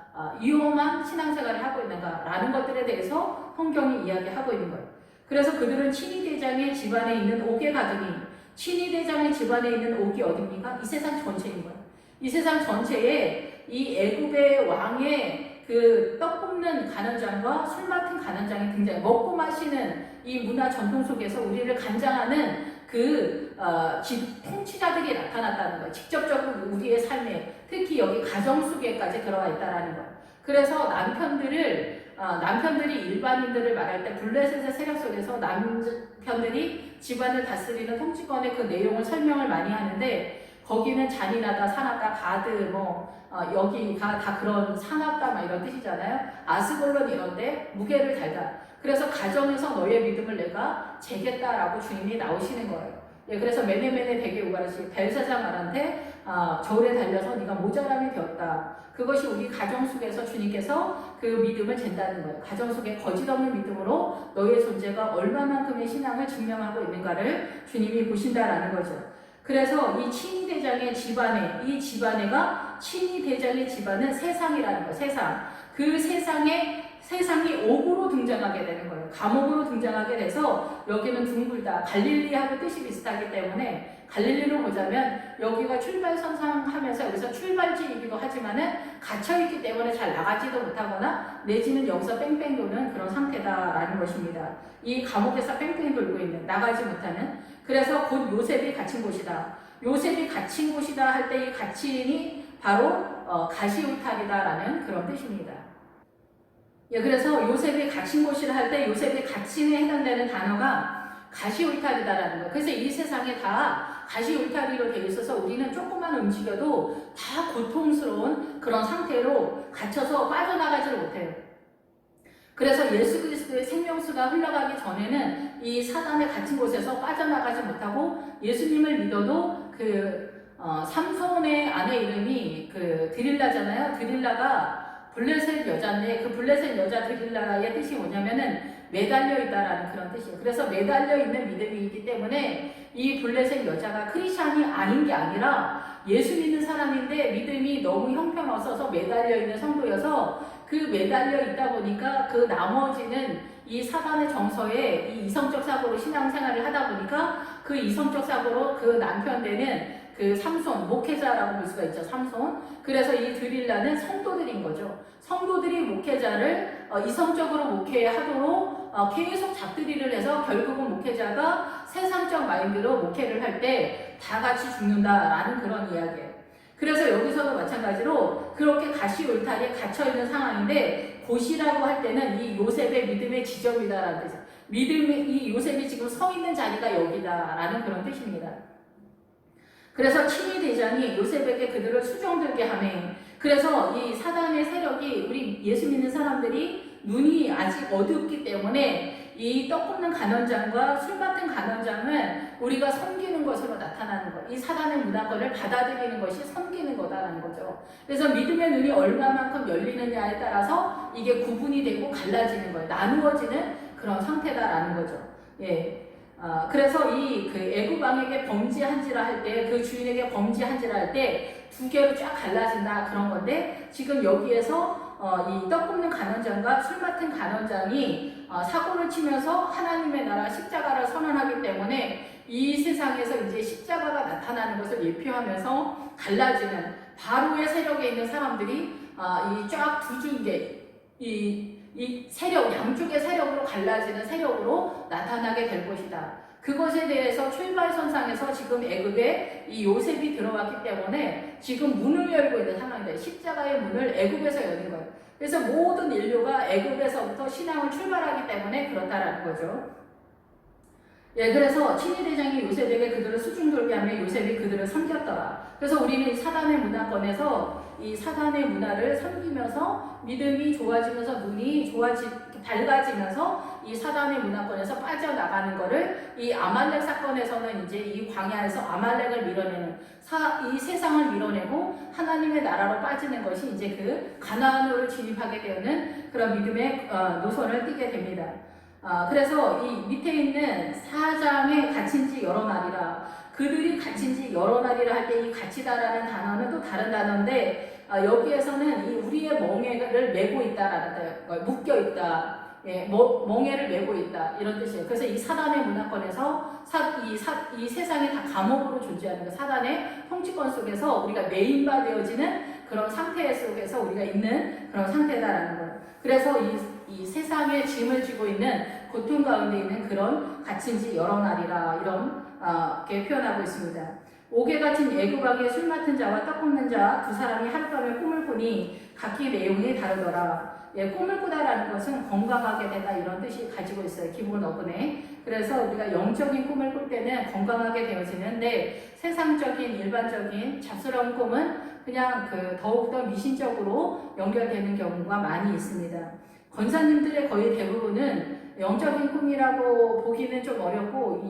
위험한 신앙생활을 하고 있는가라는 것들에 대해서 성경이 이야기하고 있는 거예요. 그래서 그들은 친위대장의 집안에 있는 옥에 가더니, 친위대장의 집안에 있는 옥이 어딥니까? 이 세상 전체인 거예요. 이 세상 전체에 이 애굽의 왕의 그 떡 굽는 간원장과 술 맡은 간원장이 등장해, 먹고 마시는 이 문화 전통 속에서 우리를 간장하는 통치자들이 나타났다는 거예요. 직접적으로 우리의 삶에, 특히 여기 가정 속에까지 들어와 있다라는 거예요. 그래서 남편들이 일반인들을 말할 때 블레셋의 세력 속에서 남편들이 집안을 다스리는 통치권의 그 내용을 설명을 많이 하는데, 거기는 잔인하다, 사납다, 가드, 여기가 다 그런 사납다 막 이런 뜻이잖아요. 아스골론 이런데 무게를 달다. 그래서 가정에서 너의 믿음을 내가 재겠다라고 주님이 나오시는 거예요. 예, 그래서 메네메네 베게 우가르시 벨사장알한테 저울에 달려서 네가 모자람이 되었다. 그것이 우리 가정 속에서 주님께서 그 믿음을 잰다는 거예요. 가정 속에 거짓 없는 믿음으로 너의 존재가 얼마만큼의 신앙을 증명하고 있는가를 주님이 보신다라는 거죠. 그래서 이 친위대장의 집안에, 이 집안에가 친위대장의 집안은 세상이라는 거예요. 세상. 그 세상이 옥으로 등장하게 되는 거예요. 감옥으로 등장하게 돼서 여기는 둥글다. 갈릴리하고 뜻이 비슷하기 때문에 갈릴리로 보자면 여기가 출발선상 하면서 여기서 출발지이기도 하지만은 갇혀있기 때문에 잘 나가지도 못하거나 내지는 여기서 뺑뺑 도는 그런 상태다라는 것입니다. 이 감옥에서 뺑뺑 돌고 있는, 나가지 못하는. 그래서 곧 요셉이 갇힌 곳이다. 요셉이 갇힌 곳이다 할 때 이 갇힌이 바로 가시울탈이다라는 그런 뜻입니다. 예, 그래서 요셉이 갇힌 곳이라 할 때 요셉이 갇힘에 해당되는 단어가 가시울탈이다라는 거예요. 그래서 이 세상에 다 가시울탈이로 되어 있어서 우리는 조금만 움직여도 다 고통스러운 그런 상태로 갇혀서 빠져나가지를 못해요. 그래서 예수 그리스도의 생명수가 흘러가기 전에는 이 사단에 갇힌 곳에서 빠져나가지 못하고 예수님을 믿어도 삼손의 아내 이름이 드릴라잖아요. 드릴라가 블레셋 여자인데 그 블레셋 여자 드릴라의 뜻이 뭐냐면은 매달려 있다라는 그런 뜻이에요. 그래서 매달려 있는 믿음이기 때문에 이 블레셋 여자가 크리스찬이 아닌 게 아니라 예수 믿는 사람인데 믿음이 너무 형편없어서 매달려 있는 성도여서 그 매달려 있다 보니까 그 나머지는 이 사단의 정서에 이 이성적 사고로 신앙생활을 하다 보니까 그 이성적 사고로 그 남편 되는 그 삼손, 목회자라고 볼 수가 있죠. 삼손. 그래서 이 드릴라는 성도들인 거죠. 성도들이 목회자를 이성적으로 목회하도록 계속 잡들이를 해서 결국은 목회자가 세상적 마인드로 목회를 할 때 다 같이 죽는다라는 그런 이야기예요. 그래서 여기서도 마찬가지로 그렇게 가시울탈에 갇혀있는 상황인데 곳이라고 할 때는 이 요셉의 믿음의 지점이다라는 뜻이에요. 이 요셉이 지금 서 있는 자리가 여기다라는 그런 뜻입니다. 그래서 친위대장이 요셉에게 그들을 수종들게 하네. 그래서 이 사단의 세력이 우리 예수 믿는 사람들이 눈이 아직 어둡기 때문에 이 떡 굽는 간원장과 술 맡은 간원장은 우리가 섬기는 것으로 나타나는 것. 이 사단의 문화권을 받아들이는 것이 섬기는 거다라는 거죠. 그래서 믿음의 눈이 얼마만큼 열리느냐에 따라서 이게 구분이 되고 갈라지는 거예요. 나누어지는 그런 상태다라는 거죠. 예. 그래서 이 애굽 왕에게 범죄한지라 할 때, 그 주인에게 범죄한지라 할 때 두 개로 쫙 갈라진다 그런 건데 지금 여기에서 이 떡 굽는 간원장과 술 맡은 간원장이 사고를 치면서 하나님의 나라 십자가를 선언하기 때문에 이 세상에서 이제 십자가가 나타나는 것을 예표하면서 갈라지는 바로의 세력에 있는 사람들이 이 쫙 두 줄게 이 세력, 양쪽의 세력으로 갈라지는 세력으로 나타나게 될 것이다. 그것에 대해서 출발선상에서 지금 애굽에 이 요셉이 들어왔기 때문에 지금 문을 열고 있는 상황이다. 십자가의 문을 애굽에서 여는 거예요. 그래서 모든 인류가 애굽에서부터 신앙을 출발하기 때문에 그렇다라는 거죠. 예, 그래서 친위대장이 요셉에게 그들을 수중돌게 하며 요셉이 그들을 섬겼더라. 그래서 우리는 사단의 문화권에서 이 사단의 문화를 섬기면서 믿음이 좋아지면서 눈이 밝아지면서 이 사단의 문화권에서 빠져나가는 거를 이 아말렉 사건에서는 이제 이 광야에서 아말렉을 밀어내는 이 세상을 밀어내고 하나님의 나라로 빠지는 것이 이제 그 가나안으로 진입하게 되는 그런 믿음의 노선을 띠게 됩니다. 그래서 이 밑에 있는 4장에 갇힌 지 여러 날이라 그들이 갇힌 지 여러 날이라 할 때 이 갇히다라는 단어는 또 다른 단어인데 여기에서는 이 우리의 멍에를 메고 있다라는 뜻, 묶여 있다. 예, 멍에를 메고 있다 이런 뜻이에요. 그래서 이 사단의 문화권에서 이 세상이 다 감옥으로 존재하는 그 사단의 통치권 속에서 우리가 메인바 되어지는 그런 상태 속에서 우리가 있는 그런 상태다라는 거예요. 그래서 이 세상에 짐을 지고 있는 고통 가운데 있는 그런 갇힌 지 여러 날이라 이렇게 표현하고 있습니다. 옥에 갇힌 애굽 왕의 술 맡은 자와 떡 굽는 자 두 사람이 하룻밤에 꿈을 꾸니 각기 내용이 다르더라. 예, 꿈을 꾸다라는 것은 건강하게 되다 이런 뜻이 가지고 있어요. 기본 어근에. 그래서 우리가 영적인 꿈을 꿀 때는 건강하게 되어지는데 세상적인 일반적인 잡스러운 꿈은 그냥 더욱더 미신적으로 연결되는 경우가 많이 있습니다. 권사님들의 거의 대부분은 영적인 꿈이라고 보기는 좀 어렵고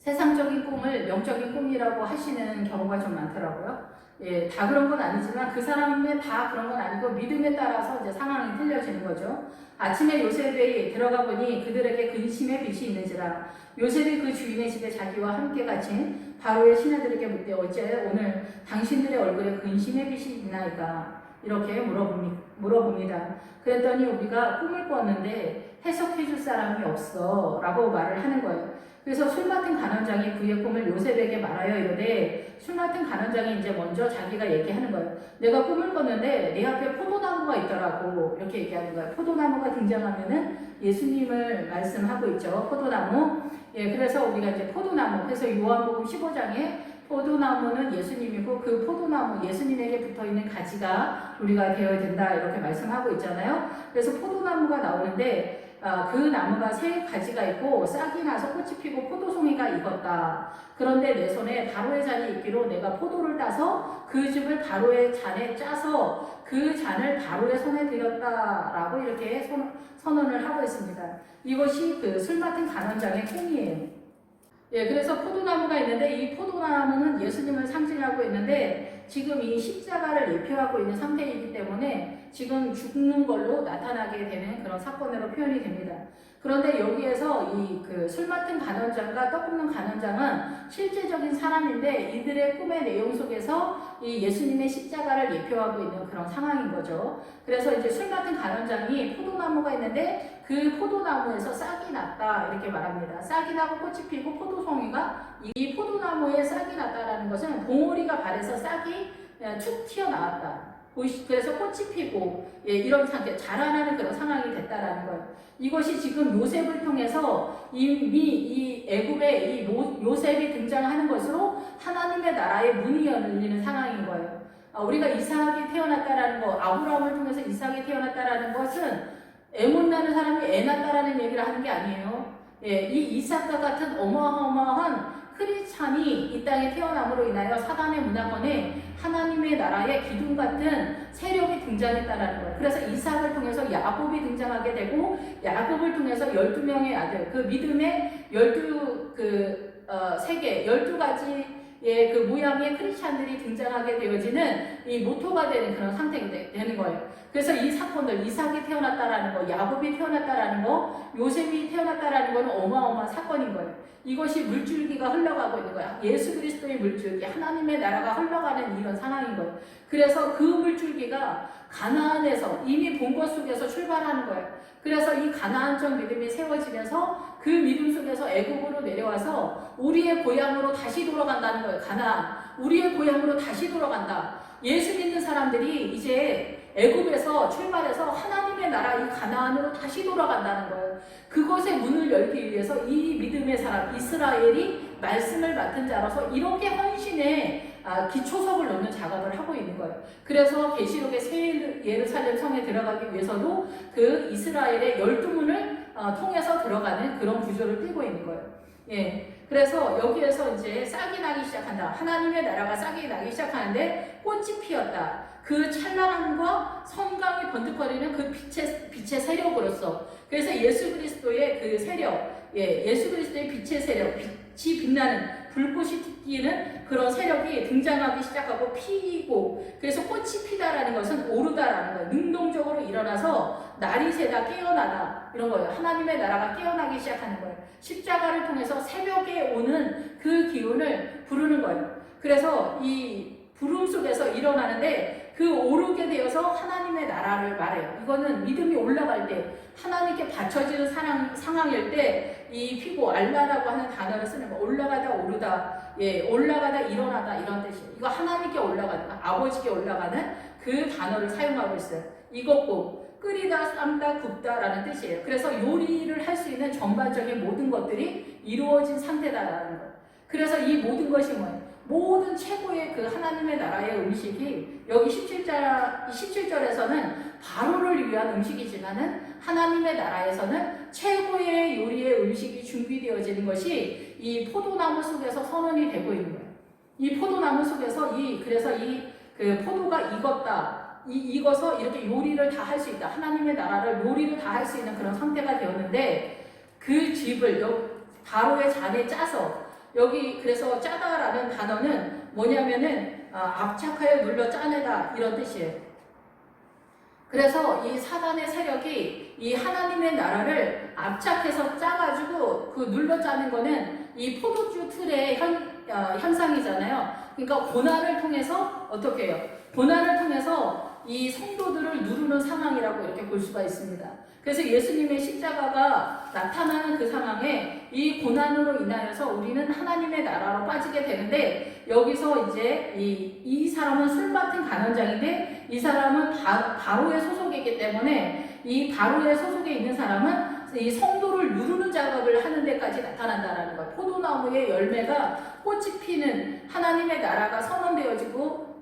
세상적인 꿈을 영적인 꿈이라고 하시는 경우가 좀 많더라고요. 예, 다 그런 건 아니지만 그 사람의 다 그런 건 아니고 믿음에 따라서 이제 상황이 틀려지는 거죠. 아침에 요셉이 들어가 보니 그들에게 근심의 빛이 있는지라. 요셉이 그 주인의 집에 자기와 함께 갇힌 바로의 신하들에게 묻되 어째 오늘 당신들의 얼굴에 근심의 빛이 있나이까? 이렇게 물어봅니다. 그랬더니 우리가 꿈을 꿨는데 해석해 줄 사람이 없어 라고 말을 하는 거예요. 그래서 술 맡은 간원장이 그의 꿈을 요셉에게 말하여 이르되, 술 맡은 간원장이 이제 먼저 자기가 얘기하는 거예요. 내가 꿈을 꿨는데 내 앞에 포도나무가 있더라고. 이렇게 얘기하는 거예요. 포도나무가 등장하면은 예수님을 말씀하고 있죠. 포도나무. 예, 그래서 우리가 이제 포도나무. 그래서 요한복음 15장에 포도나무는 예수님이고 그 포도나무 예수님에게 붙어있는 가지가 우리가 되어야 된다 이렇게 말씀하고 있잖아요. 그래서 포도나무가 나오는데 그 나무가 새 가지가 있고 싹이 나서 꽃이 피고 포도송이가 익었다. 그런데 내 손에 바로의 잔이 있기로 내가 포도를 따서 그 즙을 바로의 잔에 짜서 그 잔을 바로의 손에 드렸다라고 이렇게 선언을 하고 있습니다. 이것이 그 술 맡은 간원장의 꿈이에요. 예, 그래서 포도나무가 있는데 이 포도나무는 예수님을 상징하고 있는데 지금 이 십자가를 예표하고 있는 상태이기 때문에 지금 죽는 걸로 나타나게 되는 그런 사건으로 표현이 됩니다. 그런데 여기에서 이 그 술 맡은 간원장과 떡 굽는 간원장은 실제적인 사람인데 이들의 꿈의 내용 속에서 이 예수님의 십자가를 예표하고 있는 그런 상황인 거죠. 그래서 이제 술 맡은 간원장이 포도나무가 있는데 그 포도나무에서 싹이 났다 이렇게 말합니다. 싹이 나고 꽃이 피고 포도송이가 이 포도나무에 싹이 났다라는 것은 봉오리가 발에서 싹이 툭 튀어나왔다. 그래서 꽃이 피고 이런 상태, 자라나는 그런 상황이 됐다라는 거예요. 이것이 지금 요셉을 통해서 이미 이 애굽에 이 요셉이 등장하는 것으로 하나님의 나라의 문이 열리는 상황인 거예요. 우리가 이삭이 태어났다라는 거, 아브라함을 통해서 이삭이 태어났다라는 것은 애 못 낳는 사람이 애 낳았다라는 얘기를 하는 게 아니에요. 예, 이 이삭과 같은 어마어마한 크리스찬이 이 땅에 태어남으로 인하여 사단의 문화권에 하나님의 나라의 기둥 같은 세력이 등장했다라는 거예요. 그래서 이삭을 통해서 야곱이 등장하게 되고 야곱을 통해서 12명의 아들, 그 믿음의 12가지의 그 모양의 크리스찬들이 등장하게 되어지는 이 모토가 되는 그런 상태가 되는 거예요. 그래서 이 사건들, 이삭이 태어났다라는 거, 야곱이 태어났다라는 거, 요셉이 태어났다라는 거는 어마어마한 사건인 거예요. 이것이 물줄기가 흘러가고 있는 거야. 예수 그리스도의 물줄기, 하나님의 나라가 흘러가는 이런 상황인 거예요. 그래서 그 물줄기가 가나안에서 이미 본 것 속에서 출발하는 거예요. 그래서 이 가나안적 믿음이 세워지면서 그 믿음 속에서 애굽으로 내려와서 우리의 고향으로 다시 돌아간다는 거예요. 가나안, 우리의 고향으로 다시 돌아간다. 예수 믿는 사람들이 이제 애굽에서 출발해서 하나님의 나라 이 가나안으로 다시 돌아간다는 거예요. 그것의 문을 열기 위해서 이 믿음의 사람 이스라엘이 말씀을 맡은 자라서 이렇게 헌신의 기초석을 놓는 작업을 하고 있는 거예요. 그래서 계시록의 새 예루살렘 성에 들어가기 위해서도 그 이스라엘의 12문을 통해서 들어가는 그런 구조를 띄고 있는 거예요. 예. 그래서 여기에서 이제 싹이 나기 시작한다. 하나님의 나라가 싹이 나기 시작하는데 꽃이 피었다. 그 찬란함과 성강이 번득거리는 그 빛의 세력으로서. 그래서 예수 그리스도의 그 세력, 예수 그리스도의 빛의 세력, 빛이 빛나는 불꽃이 튀기는 그런 세력이 등장하기 시작하고 피고, 그래서 꽃이 피다라는 것은 오르다라는 거예요. 능동적으로 일어나서 날이 새다, 깨어나다 이런 거예요. 하나님의 나라가 깨어나기 시작하는 거예요. 십자가를 통해서 새벽에 오는 그 기운을 부르는 거예요. 그래서 이 부름 속에서 일어나는데 그 오르게 되어서 하나님의 나라를 말해요. 이거는 믿음이 올라갈 때 하나님께 바쳐지는 상황일 때 이 피고 알라라고 하는 단어를 쓰는 거, 올라가다 오르다, 올라가다 일어나다 이런 뜻이에요. 이거 하나님께 올라가는 거, 아버지께 올라가는 그 단어를 사용하고 있어요. 익었고 끓이다, 삶다, 굽다라는 뜻이에요. 그래서 요리를 할 수 있는 전반적인 모든 것들이 이루어진 상태다라는 거예요. 그래서 이 모든 것이 뭐예요? 모든 최고의 그 하나님의 나라의 음식이 여기 17절에서는 바로를 위한 음식이지만은 하나님의 나라에서는 최고의 요리의 음식이 준비되어지는 것이 이 포도나무 속에서 선언이 되고 있는 거예요. 이 포도나무 속에서 그래서 그 포도가 익었다. 익어서 이렇게 요리를 다 할 수 있다. 하나님의 나라를 요리를 다 할 수 있는 그런 상태가 되었는데 그 즙을 바로의 잔에 짜서 여기 그래서 짜다라는 단어는 뭐냐면은 압착하여 눌러 짜내다 이런 뜻이에요. 그래서 이 사단의 세력이 이 하나님의 나라를 압착해서 짜가지고 그 눌러 짜는 거는 이 포도주 틀의 현상이잖아요. 그러니까 고난을 통해서 어떻게 해요? 고난을 통해서 이 성도들을 누르는 상황이라고 이렇게 볼 수가 있습니다. 그래서 예수님의 십자가가 나타나는 그 상황에 이 고난으로 인하여서 우리는 하나님의 나라로 빠지게 되는데, 여기서 이제 이 사람은 술 맡은 간원장인데 이 사람은 바로의 소속이기 때문에 이 바로의 소속에 있는 사람은 이 성도를 누르는 작업을 하는 데까지 나타난다는 거예요. 포도나무의 열매가 꽃이 피는 하나님의 나라가 선언되어지고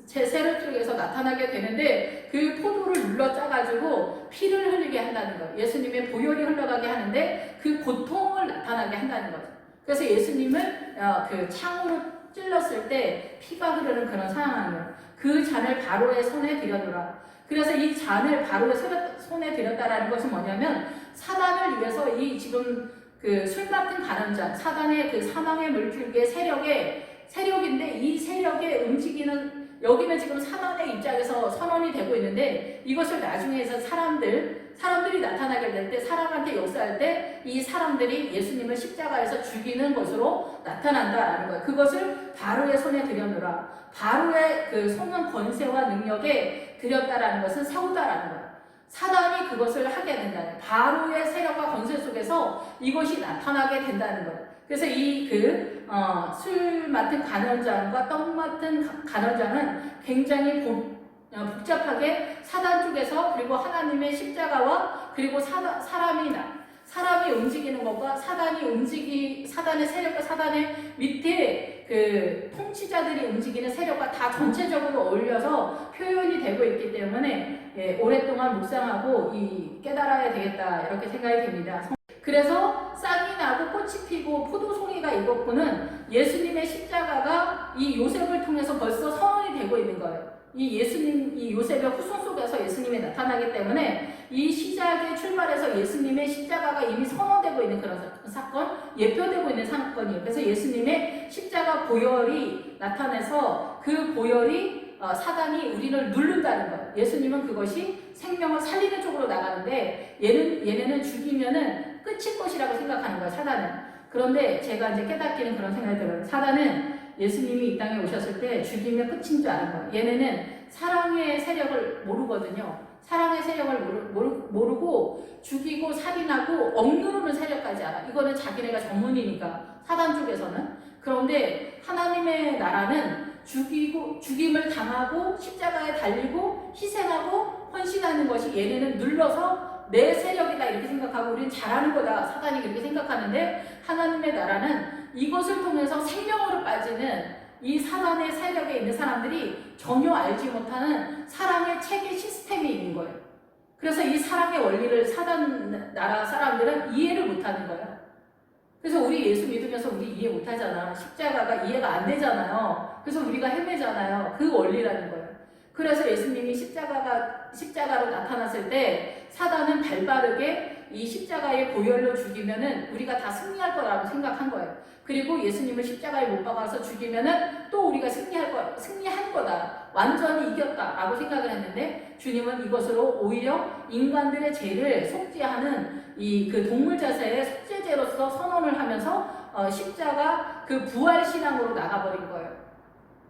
제 세력 쪽에서 나타나게 되는데, 그 포도를 눌러 짜가지고 피를 흘리게 한다는 거예요. 예수님의 보혈이 흘러가게 하는데 그 고통을 나타나게 한다는 거죠. 그래서 예수님을 그 창으로 찔렀을 때 피가 흐르는 그런 상황이에요. 그 잔을 바로의 손에 들여두라. 그래서 이 잔을 바로의 손에 들였다라는 것은 뭐냐면, 사단을 위해서 이 지금 그 술 맡은 간원장, 사단의 그 사망의 물줄기의 세력인데, 이 세력에 움직이는, 여기는 지금 사단의 입장에서 선언이 되고 있는데, 이것을 나중에 해서 사람들이 나타나게 될 때, 사람한테 역사할 때 이 사람들이 예수님을 십자가에서 죽이는 것으로 나타난다라는 거예요. 그것을 바로의 손에 들여놓으라. 바로의 그 손은 권세와 능력에 들였다라는 것은 세우다라는 거예요. 사단이 그것을 하게 된다는, 바로의 세력과 권세 속에서 이것이 나타나게 된다는 거예요. 그래서 술 맡은 간원장과 떡 맡은 간원장은 굉장히 복잡하게 사단 쪽에서, 그리고 하나님의 십자가와, 그리고 사람이 움직이는 것과 사단의 세력과 사단의 밑에 그 통치자들이 움직이는 세력과 다 전체적으로 어울려서 표현이 되고 있기 때문에 오랫동안 묵상하고 깨달아야 되겠다, 이렇게 생각이 됩니다. 그래서 싹이 나고 꽃이 피고 포도송이가 익었고는 예수님의 십자가가 이 요셉을 통해서 벌써 선언이 되고 있는 거예요. 이 요셉의 후손 속에서 예수님이 나타나기 때문에 이 시작의 출발에서 예수님의 십자가가 이미 선언되고 있는 그런 사건, 예표되고 있는 사건이에요. 그래서 예수님의 십자가 보혈이 나타나서 그 보혈이 사단이 우리를 누른다는 거예요. 예수님은 그것이 생명을 살리는 쪽으로 나가는데, 얘네는 죽이면은 끝일 것이라고 생각하는 거예요, 사단은. 그런데 제가 이제 깨닫기는 그런 생각이 들어요. 사단은 예수님이 이 땅에 오셨을 때 죽이면 끝인 줄 아는 거예요. 얘네는 사랑의 세력을 모르거든요. 사랑의 세력을 모르고 죽이고 살인하고 억누르는 세력까지 알아. 이거는 자기네가 전문이니까, 사단 쪽에서는. 그런데 하나님의 나라는 죽임을 당하고 십자가에 달리고 희생하고 헌신하는 것이, 얘네는 눌러서 내 세력이다 이렇게 생각하고 우리는 잘하는 거다, 사단이 그렇게 생각하는데, 하나님의 나라는 이것을 통해서 생명으로 빠지는 이 사단의 세력에 있는 사람들이 전혀 알지 못하는 사랑의 체계 시스템이 있는 거예요. 그래서 이 사랑의 원리를 사단 나라 사람들은 이해를 못하는 거예요. 그래서 우리 예수 믿으면서 우리 이해 못하잖아. 십자가가 이해가 안 되잖아요. 그래서 우리가 헤매잖아요. 그 원리라는 거예요. 그래서 예수님이 십자가로 나타났을 때 사단은 발빠르게 이 십자가의 보혈로 죽이면은 우리가 다 승리할 거라고 생각한 거예요. 그리고 예수님을 십자가에 못 박아서 죽이면은 또 우리가 승리한 거다, 완전히 이겼다라고 생각을 했는데, 주님은 이것으로 오히려 인간들의 죄를 속죄하는 그 동물 자세의 속죄제로서 선언을 하면서 십자가 그 부활 신앙으로 나가버린 거예요.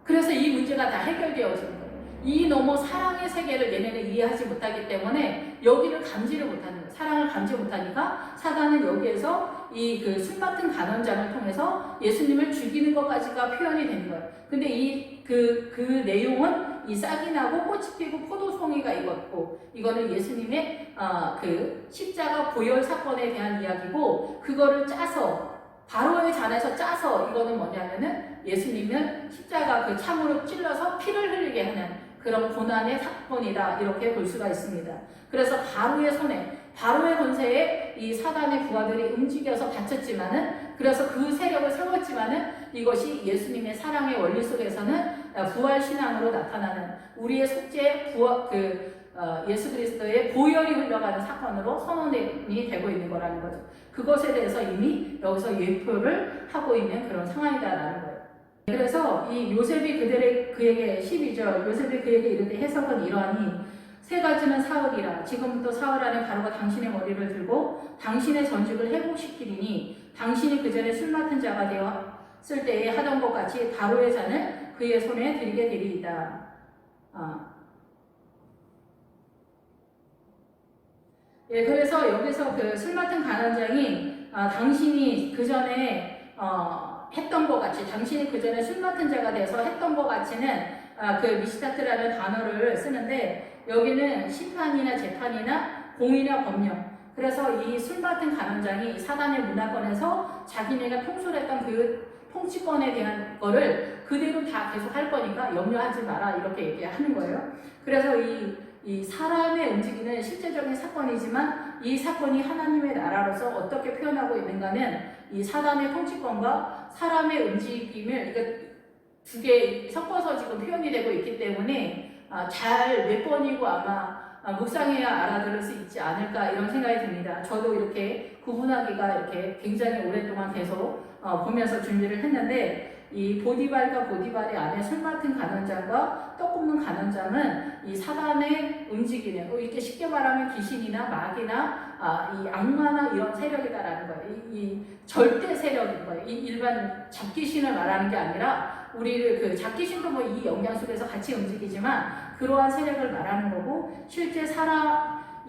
그래서 이 문제가 다 해결되어진 거예요. 이 너머 사랑의 세계를 얘네는 이해하지 못하기 때문에 여기를 감지를 못하는 거예요. 사랑을 감지 못하니까 사단은 여기에서 그 술 맡은 간원장을 통해서 예수님을 죽이는 것까지가 표현이 되는 거예요. 근데 그 내용은 이 싹이 나고 꽃이 피고 포도송이가 익었고, 이거는 예수님의 그 십자가 보혈 사건에 대한 이야기고, 그거를 짜서 바로의 잔에서 짜서, 이거는 뭐냐면은 예수님은 십자가 그 창으로 찔러서 피를 흘리게 하는 그런 고난의 사건이다, 이렇게 볼 수가 있습니다. 그래서 바로의 손에, 바로의 권세에 이 사단의 부하들이 움직여서 다쳤지만은, 그래서 그 세력을 세웠지만은, 이것이 예수님의 사랑의 원리 속에서는 부활 신앙으로 나타나는 우리의 속죄 예수 그리스도의 보혈이 흘러가는 사건으로 선언이 되고 있는 거라는 거죠. 그것에 대해서 이미 여기서 예표를 하고 있는 그런 상황이다라는 거예요. 그래서 이 요셉이 그에게 12절 요셉이 그에게 이르되 해석은 이러하니 세 가지는 사흘이라 지금부터 사흘 안에 바로가 당신의 머리를 들고 당신의 전직을 회복시키리니 당신이 그 전에 술 맡은 자가 되었을 때에 하던 것 같이 바로의 잔을 그의 손에 들게 되리이다. 예, 그래서 여기서 그 술 맡은 간원장이 당신이 그 전에 했던 것 같이 당신이 그 전에 술 맡은 자가 돼서 했던 것 같이는 그 미시타트라는 단어를 쓰는데 여기는 심판이나 재판이나 공의나 법령 그래서 이 술 맡은 간원장이 사단의 문화권에서 자기네가 통솔했던 그 통치권에 대한 거를 그대로 다 계속 할 거니까 염려하지 마라 이렇게 얘기하는 거예요. 그래서 이 사람의 움직이는 실제적인 사건이지만 이 사건이 하나님의 나라로서 어떻게 표현하고 있는가는 이 사단의 통치권과 사람의 움직임을 두 개 섞어서 지금 표현이 되고 있기 때문에 잘 몇 번이고 아마 묵상해야 알아들을 수 있지 않을까 이런 생각이 듭니다. 저도 이렇게 구분하기가 이렇게 굉장히 오랫동안 계속 보면서 준비를 했는데 이 보디발과 보디발의 아내 술 맡은 간원장과 떡 굽는 간원장은 이 사단의 움직이는 이렇게 쉽게 말하면 귀신이나 마귀나 이 악마나 이런 세력이다라는 거예요. 이 절대 세력인 거예요. 이 일반 잡귀신을 말하는 게 아니라 우리 그 잡귀신도 뭐 이 영향 속에서 같이 움직이지만 그러한 세력을 말하는 거고 실제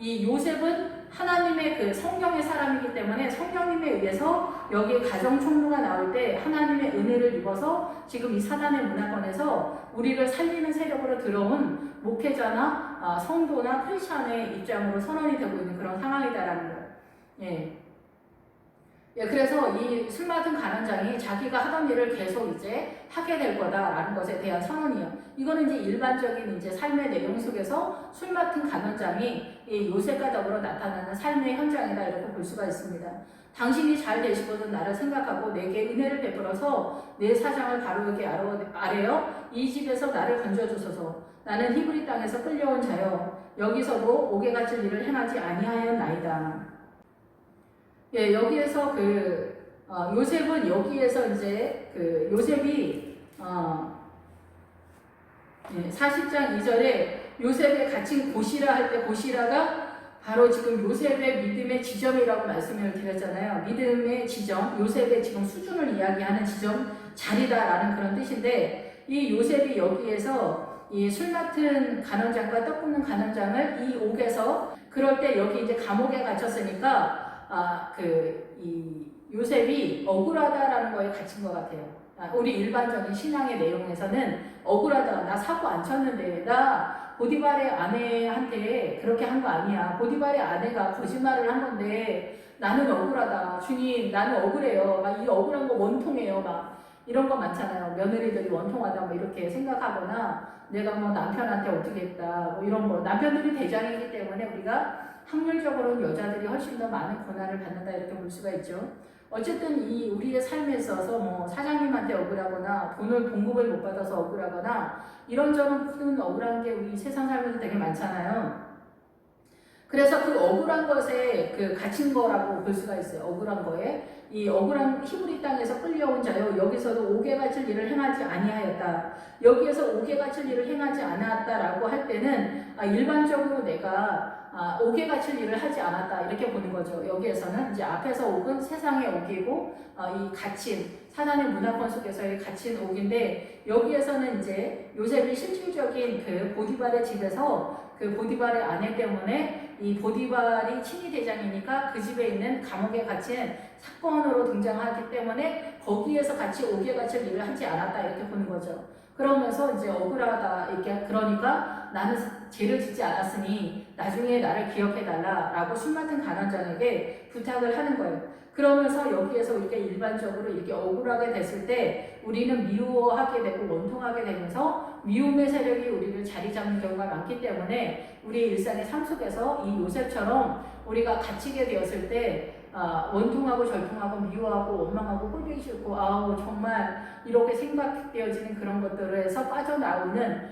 이 요셉은 하나님의 그 성령의 사람이기 때문에 성령님에 의해서 여기 가정 총무가 나올 때 하나님의 은혜를 입어서 지금 이 사단의 문화권에서 우리를 살리는 세력으로 들어온 목회자나 성도나 크리스찬의 입장으로 선언이 되고 있는 그런 상황이다라는 거예요. 예, 그래서 이 술 맡은 간원장이 자기가 하던 일을 계속 이제 하게 될 거다라는 것에 대한 선언이에요. 이거는 이제 일반적인 이제 삶의 내용 속에서 술 맡은 간원장이 이 요셉과 더불어 나타나는 삶의 현장이다 이렇게 볼 수가 있습니다. 당신이 잘 되시거든 나를 생각하고 내게 은혜를 베풀어서 내 사장을 바로에게 아뢰어 이 집에서 나를 건져주소서. 나는 히브리 땅에서 끌려온 자여 여기서도 옥에갇힐 일을 행하지 아니하였나이다. 예, 여기에서 요셉은 여기에서 이제 요셉이 40장 2절에 요셉의 갇힌 고시라 할 때 고시라가 바로 지금 요셉의 믿음의 지점이라고 말씀을 드렸잖아요. 믿음의 지점, 요셉의 지금 수준을 이야기하는 지점, 자리다라는 그런 뜻인데 이 요셉이 여기에서 이 술 맡은 간원장과 떡 굽는 간원장을 이 옥에서 그럴 때 여기 이제 감옥에 갇혔으니까 이 요셉이 억울하다라는 거에 갇힌 것 같아요. 우리 일반적인 신앙의 내용에서는 억울하다. 나 사고 안 쳤는데 나 보디발의 아내한테 그렇게 한 거 아니야. 보디발의 아내가 거짓말을 한 건데 나는 억울하다. 주님 나는 억울해요. 막 이 억울한 거 원통해요. 막 이런 거 많잖아요. 며느리들이 원통하다 뭐 이렇게 생각하거나 내가 뭐 남편한테 어떻게 했다 뭐 이런 거. 남편들이 대장이기 때문에 우리가 확률적으로는 여자들이 훨씬 더 많은 고난을 받는다 이렇게 볼 수가 있죠. 어쨌든 이 우리의 삶에 있어서 뭐 사장님한테 억울하거나 돈을 봉급을 못 받아서 억울하거나 이런저런 억울한 게 우리 세상 살면서 되게 많잖아요. 그래서 그 억울한 것에 갇힌 거라고 볼 수가 있어요. 억울한 거에 이 억울한 히브리 땅에서 끌려온 자요 여기서도 옥에 갇힐 일을 행하지 아니하였다. 여기에서 옥에 갇힐 일을 행하지 않았다라고 할 때는 일반적으로 내가 옥에 갇힐 일을 하지 않았다 이렇게 보는 거죠. 여기에서는 이제 앞에서 옥은 세상의 옥이고 이 갇힌 사단의 문화권 속에서의 갇힌 옥인데 여기에서는 이제 요셉이 실질적인 보디발의 집에서 보디발의 아내 때문에 이 보디발이 친위 대장이니까 그 집에 있는 감옥에 갇힌 사건으로 등장하기 때문에 거기에서 같이 옥에 갇힐 일을 하지 않았다 이렇게 보는 거죠. 그러면서 이제 억울하다 이렇게 그러니까 나는 죄를 짓지 않았으니 나중에 나를 기억해달라라고 술 맡은 간원장에게 부탁을 하는 거예요. 그러면서 여기에서 우리가 일반적으로 이렇게 억울하게 됐을 때 우리는 미워하게 되고 원통하게 되면서 미움의 세력이 우리를 자리 잡는 경우가 많기 때문에 우리 일상의 삶 속에서 이 요셉처럼 우리가 갇히게 되었을 때 원통하고 절통하고 미워하고 원망하고 꼴보기 싫고 정말 이렇게 생각되어지는 그런 것들에서 빠져나오는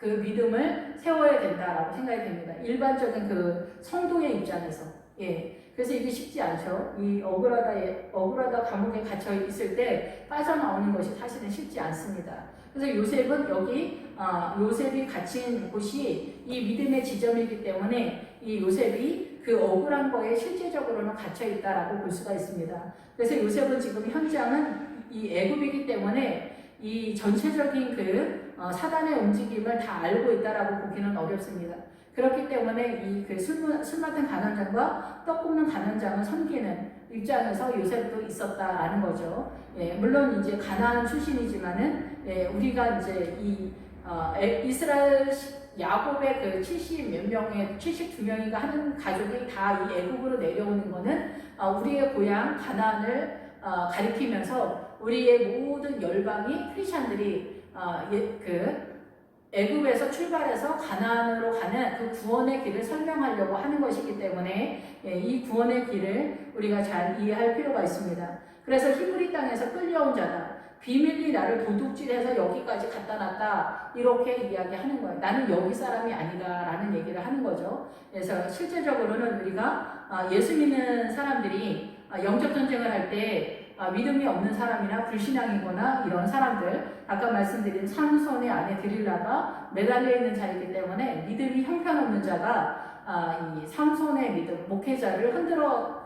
그 믿음을 세워야 된다라고 생각이 됩니다. 일반적인 그 성도의 입장에서. 예. 그래서 이게 쉽지 않죠. 이 억울하다 감옥에 갇혀 있을 때 빠져나오는 것이 사실은 쉽지 않습니다. 그래서 요셉은 여기 요셉이 갇힌 곳이 이 믿음의 지점이기 때문에 이 요셉이 그 억울한 거에 실제적으로는 갇혀 있다라고 볼 수가 있습니다. 그래서 요셉은 지금 현장은 이 애굽이기 때문에 이 전체적인 그 사단의 움직임을 다 알고 있다라고 보기는 어렵습니다. 그렇기 때문에 이 그 술 맡은 간원장과 떡 굽는 간원장을 섬기는 입장에서 요셉도 있었다라는 거죠. 예, 물론 이제 가나안 출신이지만은 예, 우리가 이제 이 이스라엘 야곱의 그 70 몇 명의 72명인가 하는 가족이 다 이 애굽으로 내려오는 거는 우리의 고향 가나안을 가리키면서 우리의 모든 열방이 크리스천들이 그 애굽에서 출발해서 가나안으로 가는 그 구원의 길을 설명하려고 하는 것이기 때문에 이 구원의 길을 우리가 잘 이해할 필요가 있습니다. 그래서 히브리 땅에서 끌려온 자다. 비밀리 나를 도둑질해서 여기까지 갖다 놨다. 이렇게 이야기하는 거예요. 나는 여기 사람이 아니다라는 얘기를 하는 거죠. 그래서 실제적으로는 우리가 예수 믿는 사람들이 영적 전쟁을 할 때 믿음이 없는 사람이나 불신앙이거나 이런 사람들, 아까 말씀드린 삼손의 아내 드릴라가 매달려 있는 자이기 때문에 믿음이 형편없는 자가 이 삼손의 믿음, 목회자를 흔들어서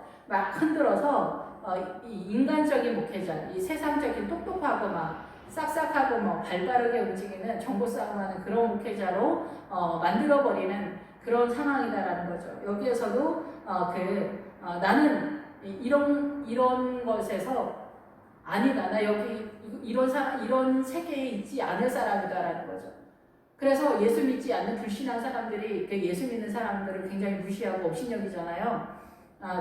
이 인간적인 목회자, 이 세상적인 똑똑하고 막 싹싹하고 뭐 발빠르게 움직이는 정보 싸움하는 그런 목회자로 만들어버리는 그런 상황이다라는 거죠. 여기에서도 나는 이런 것에서 아니다. 나 여기 이런 세계에 있지 않을 사람이다라는 거죠. 그래서 예수 믿지 않는 불신한 사람들이 그 예수 믿는 사람들을 굉장히 무시하고 업신여기잖아요.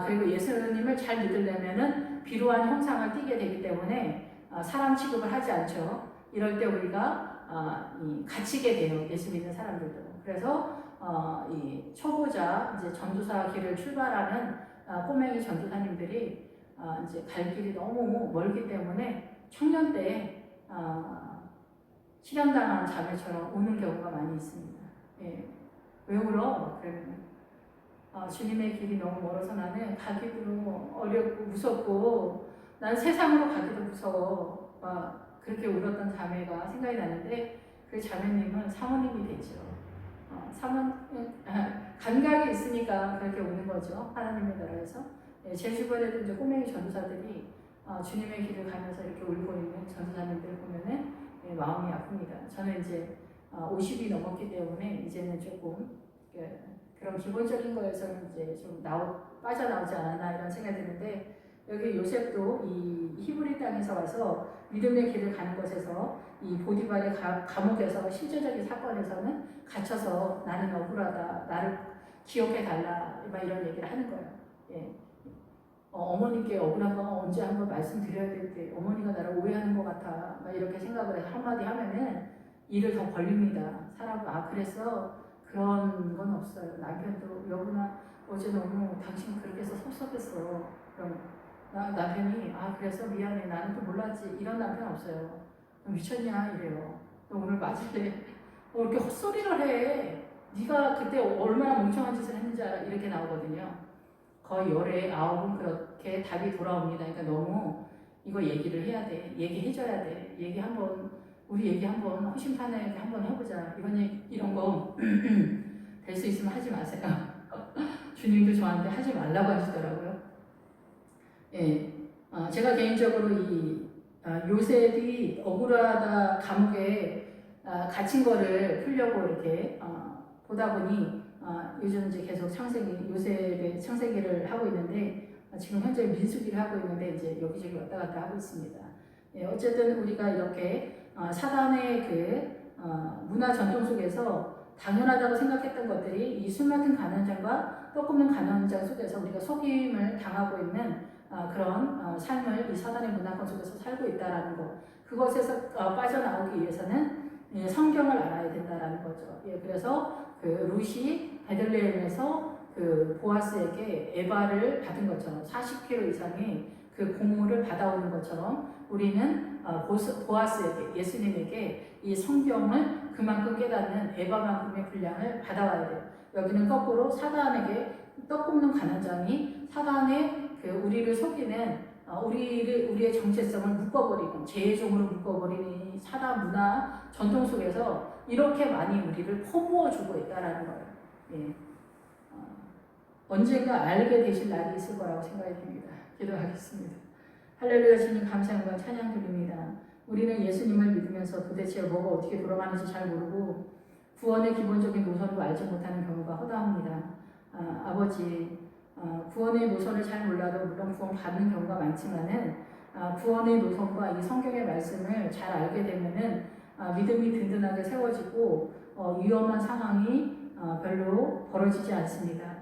그리고 예수님을 잘 믿으려면은 비루한 형상을 띠게 되기 때문에 사람 취급을 하지 않죠. 이럴 때 우리가 갇히게 돼요. 예수 믿는 사람들도. 그래서 이 초보자 이제 전도사 길을 출발하는 꼬맹이 전도사님들이 이제 갈 길이 너무 멀기 때문에 청년 때 실현당한 자매처럼 오는 경우가 많이 있습니다. 예. 왜 울어? 그러면 주님의 길이 너무 멀어서 나는 가기도 어렵고 무섭고 난 세상으로 가기도 무서워. 그렇게 울었던 자매가 생각이 나는데 그 자매님은 사모님이 됐죠. 감각이 있으니까 그렇게 오는 거죠. 하나님의 나라에서. 예, 제 주변에도 이제 꼬맹이 전도사들이 주님의 길을 가면서 이렇게 울고 있는 전도사님들을 보면은 마음이 아픕니다. 저는 이제 50이 넘었기 때문에 이제는 조금 그런 기본적인 거에서는 이제 좀 빠져나오지 않았나 이런 생각이 드는데 여기 요셉도 이 히브리 땅에서 와서 믿음의 길을 가는 것에서 이 보디발의 감옥에서 실제적인 사건에서는 갇혀서 나는 억울하다, 나를 기억해달라 막 이런 얘기를 하는 거예요. 예. 어머니께 억울한 거 언제 한번 말씀드려야 될 때 어머니가 나를 오해하는 것 같아 막 이렇게 생각을 해서 한마디 하면은 일을 더 벌립니다. 사람은 그래서 그런 건 없어요. 남편도 여보나 어제 너무 당신 그렇게 해서 섭섭했어. 그럼 남편이 그래서 미안해 나는 또 몰랐지 이런 남편 없어요. 미쳤냐 이래요. 오늘 맞을래? 이렇게 헛소리를 해. 네가 그때 얼마나 멍청한 짓을 했는지 알아? 이렇게 나오거든요. 거의 열에 9은 그렇게 답이 돌아옵니다. 그러니까 너무 이거 얘기를 해야 돼. 얘기해줘야 돼. 우리 얘기 한번 허심탄회하게 한번 해보자. 이런 거 될 수 있으면 하지 마세요. 주님도 저한테 하지 말라고 하시더라고요. 예, 제가 개인적으로 이 요셉이 억울하다 감옥에 갇힌 거를 풀려고 이렇게 보다 보니 요즘 이제 계속 요셉의 창세기를 하고 있는데 지금 현재 민수기를 하고 있는데 이제 여기저기 왔다 갔다 하고 있습니다. 예, 어쨌든 우리가 이렇게 사단의 그 문화 전통 속에서 당연하다고 생각했던 것들이 이 술 맡은 간원장과 떡 굽는 간원장 속에서 우리가 속임을 당하고 있는 그런 삶을 이 사단의 문화권 속에서 살고 있다라는 것, 그것에서 빠져나오기 위해서는 성경을 알아야 된다라는 거죠. 예, 그래서 그 룻이 베들레헴에서 그 보아스에게 에바를 받은 것처럼 40kg 이상의 그 곡물을 받아오는 것처럼 우리는 보아스에게, 예수님에게 이 성경을 그만큼 깨닫는 에바만큼의 분량을 받아와야 돼요. 여기는 거꾸로 사단에게 떡 굽는 가난장이 사단의 그 우리를 속이는 우리의 정체성을 묶어버리는 죄종으로 묶어버리는 사단 문화 전통 속에서 이렇게 많이 우리를 퍼부어주고 있다라는 거예요. 예. 언젠가 알게 되실 날이 있을 거라고 생각이 듭니다. 기도하겠습니다. 할렐루야. 주님 감사 영광 찬양 드립니다. 우리는 예수님을 믿으면서 도대체 뭐가 어떻게 돌아가는지 잘 모르고 구원의 기본적인 노선도 알지 못하는 경우가 허다합니다. 아버지, 구원의 노선을 잘 몰라도 물론 구원 받는 경우가 많지만은 구원의 노선과 이 성경의 말씀을 잘 알게 되면은 믿음이 든든하게 세워지고 위험한 상황이 별로 벌어지지 않습니다.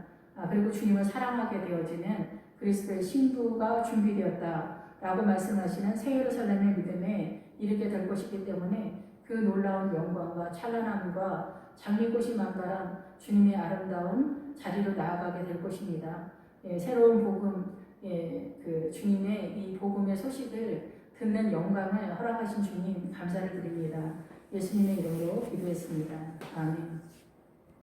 그리고 주님을 사랑하게 되어지는 그리스도의 신부가 준비되었다라고 말씀하시는 새 예루살렘의 믿음에 이르게 될 것이기 때문에 그 놀라운 영광과 찬란함과 장미꽃이 만발한 주님의 아름다운 자리로 나아가게 될 것입니다. 예, 새로운 복음, 그 주님의 이 복음의 소식을 듣는 영광을 허락하신 주님 감사를 드립니다. 예수님의 이름으로 기도했습니다. 아멘.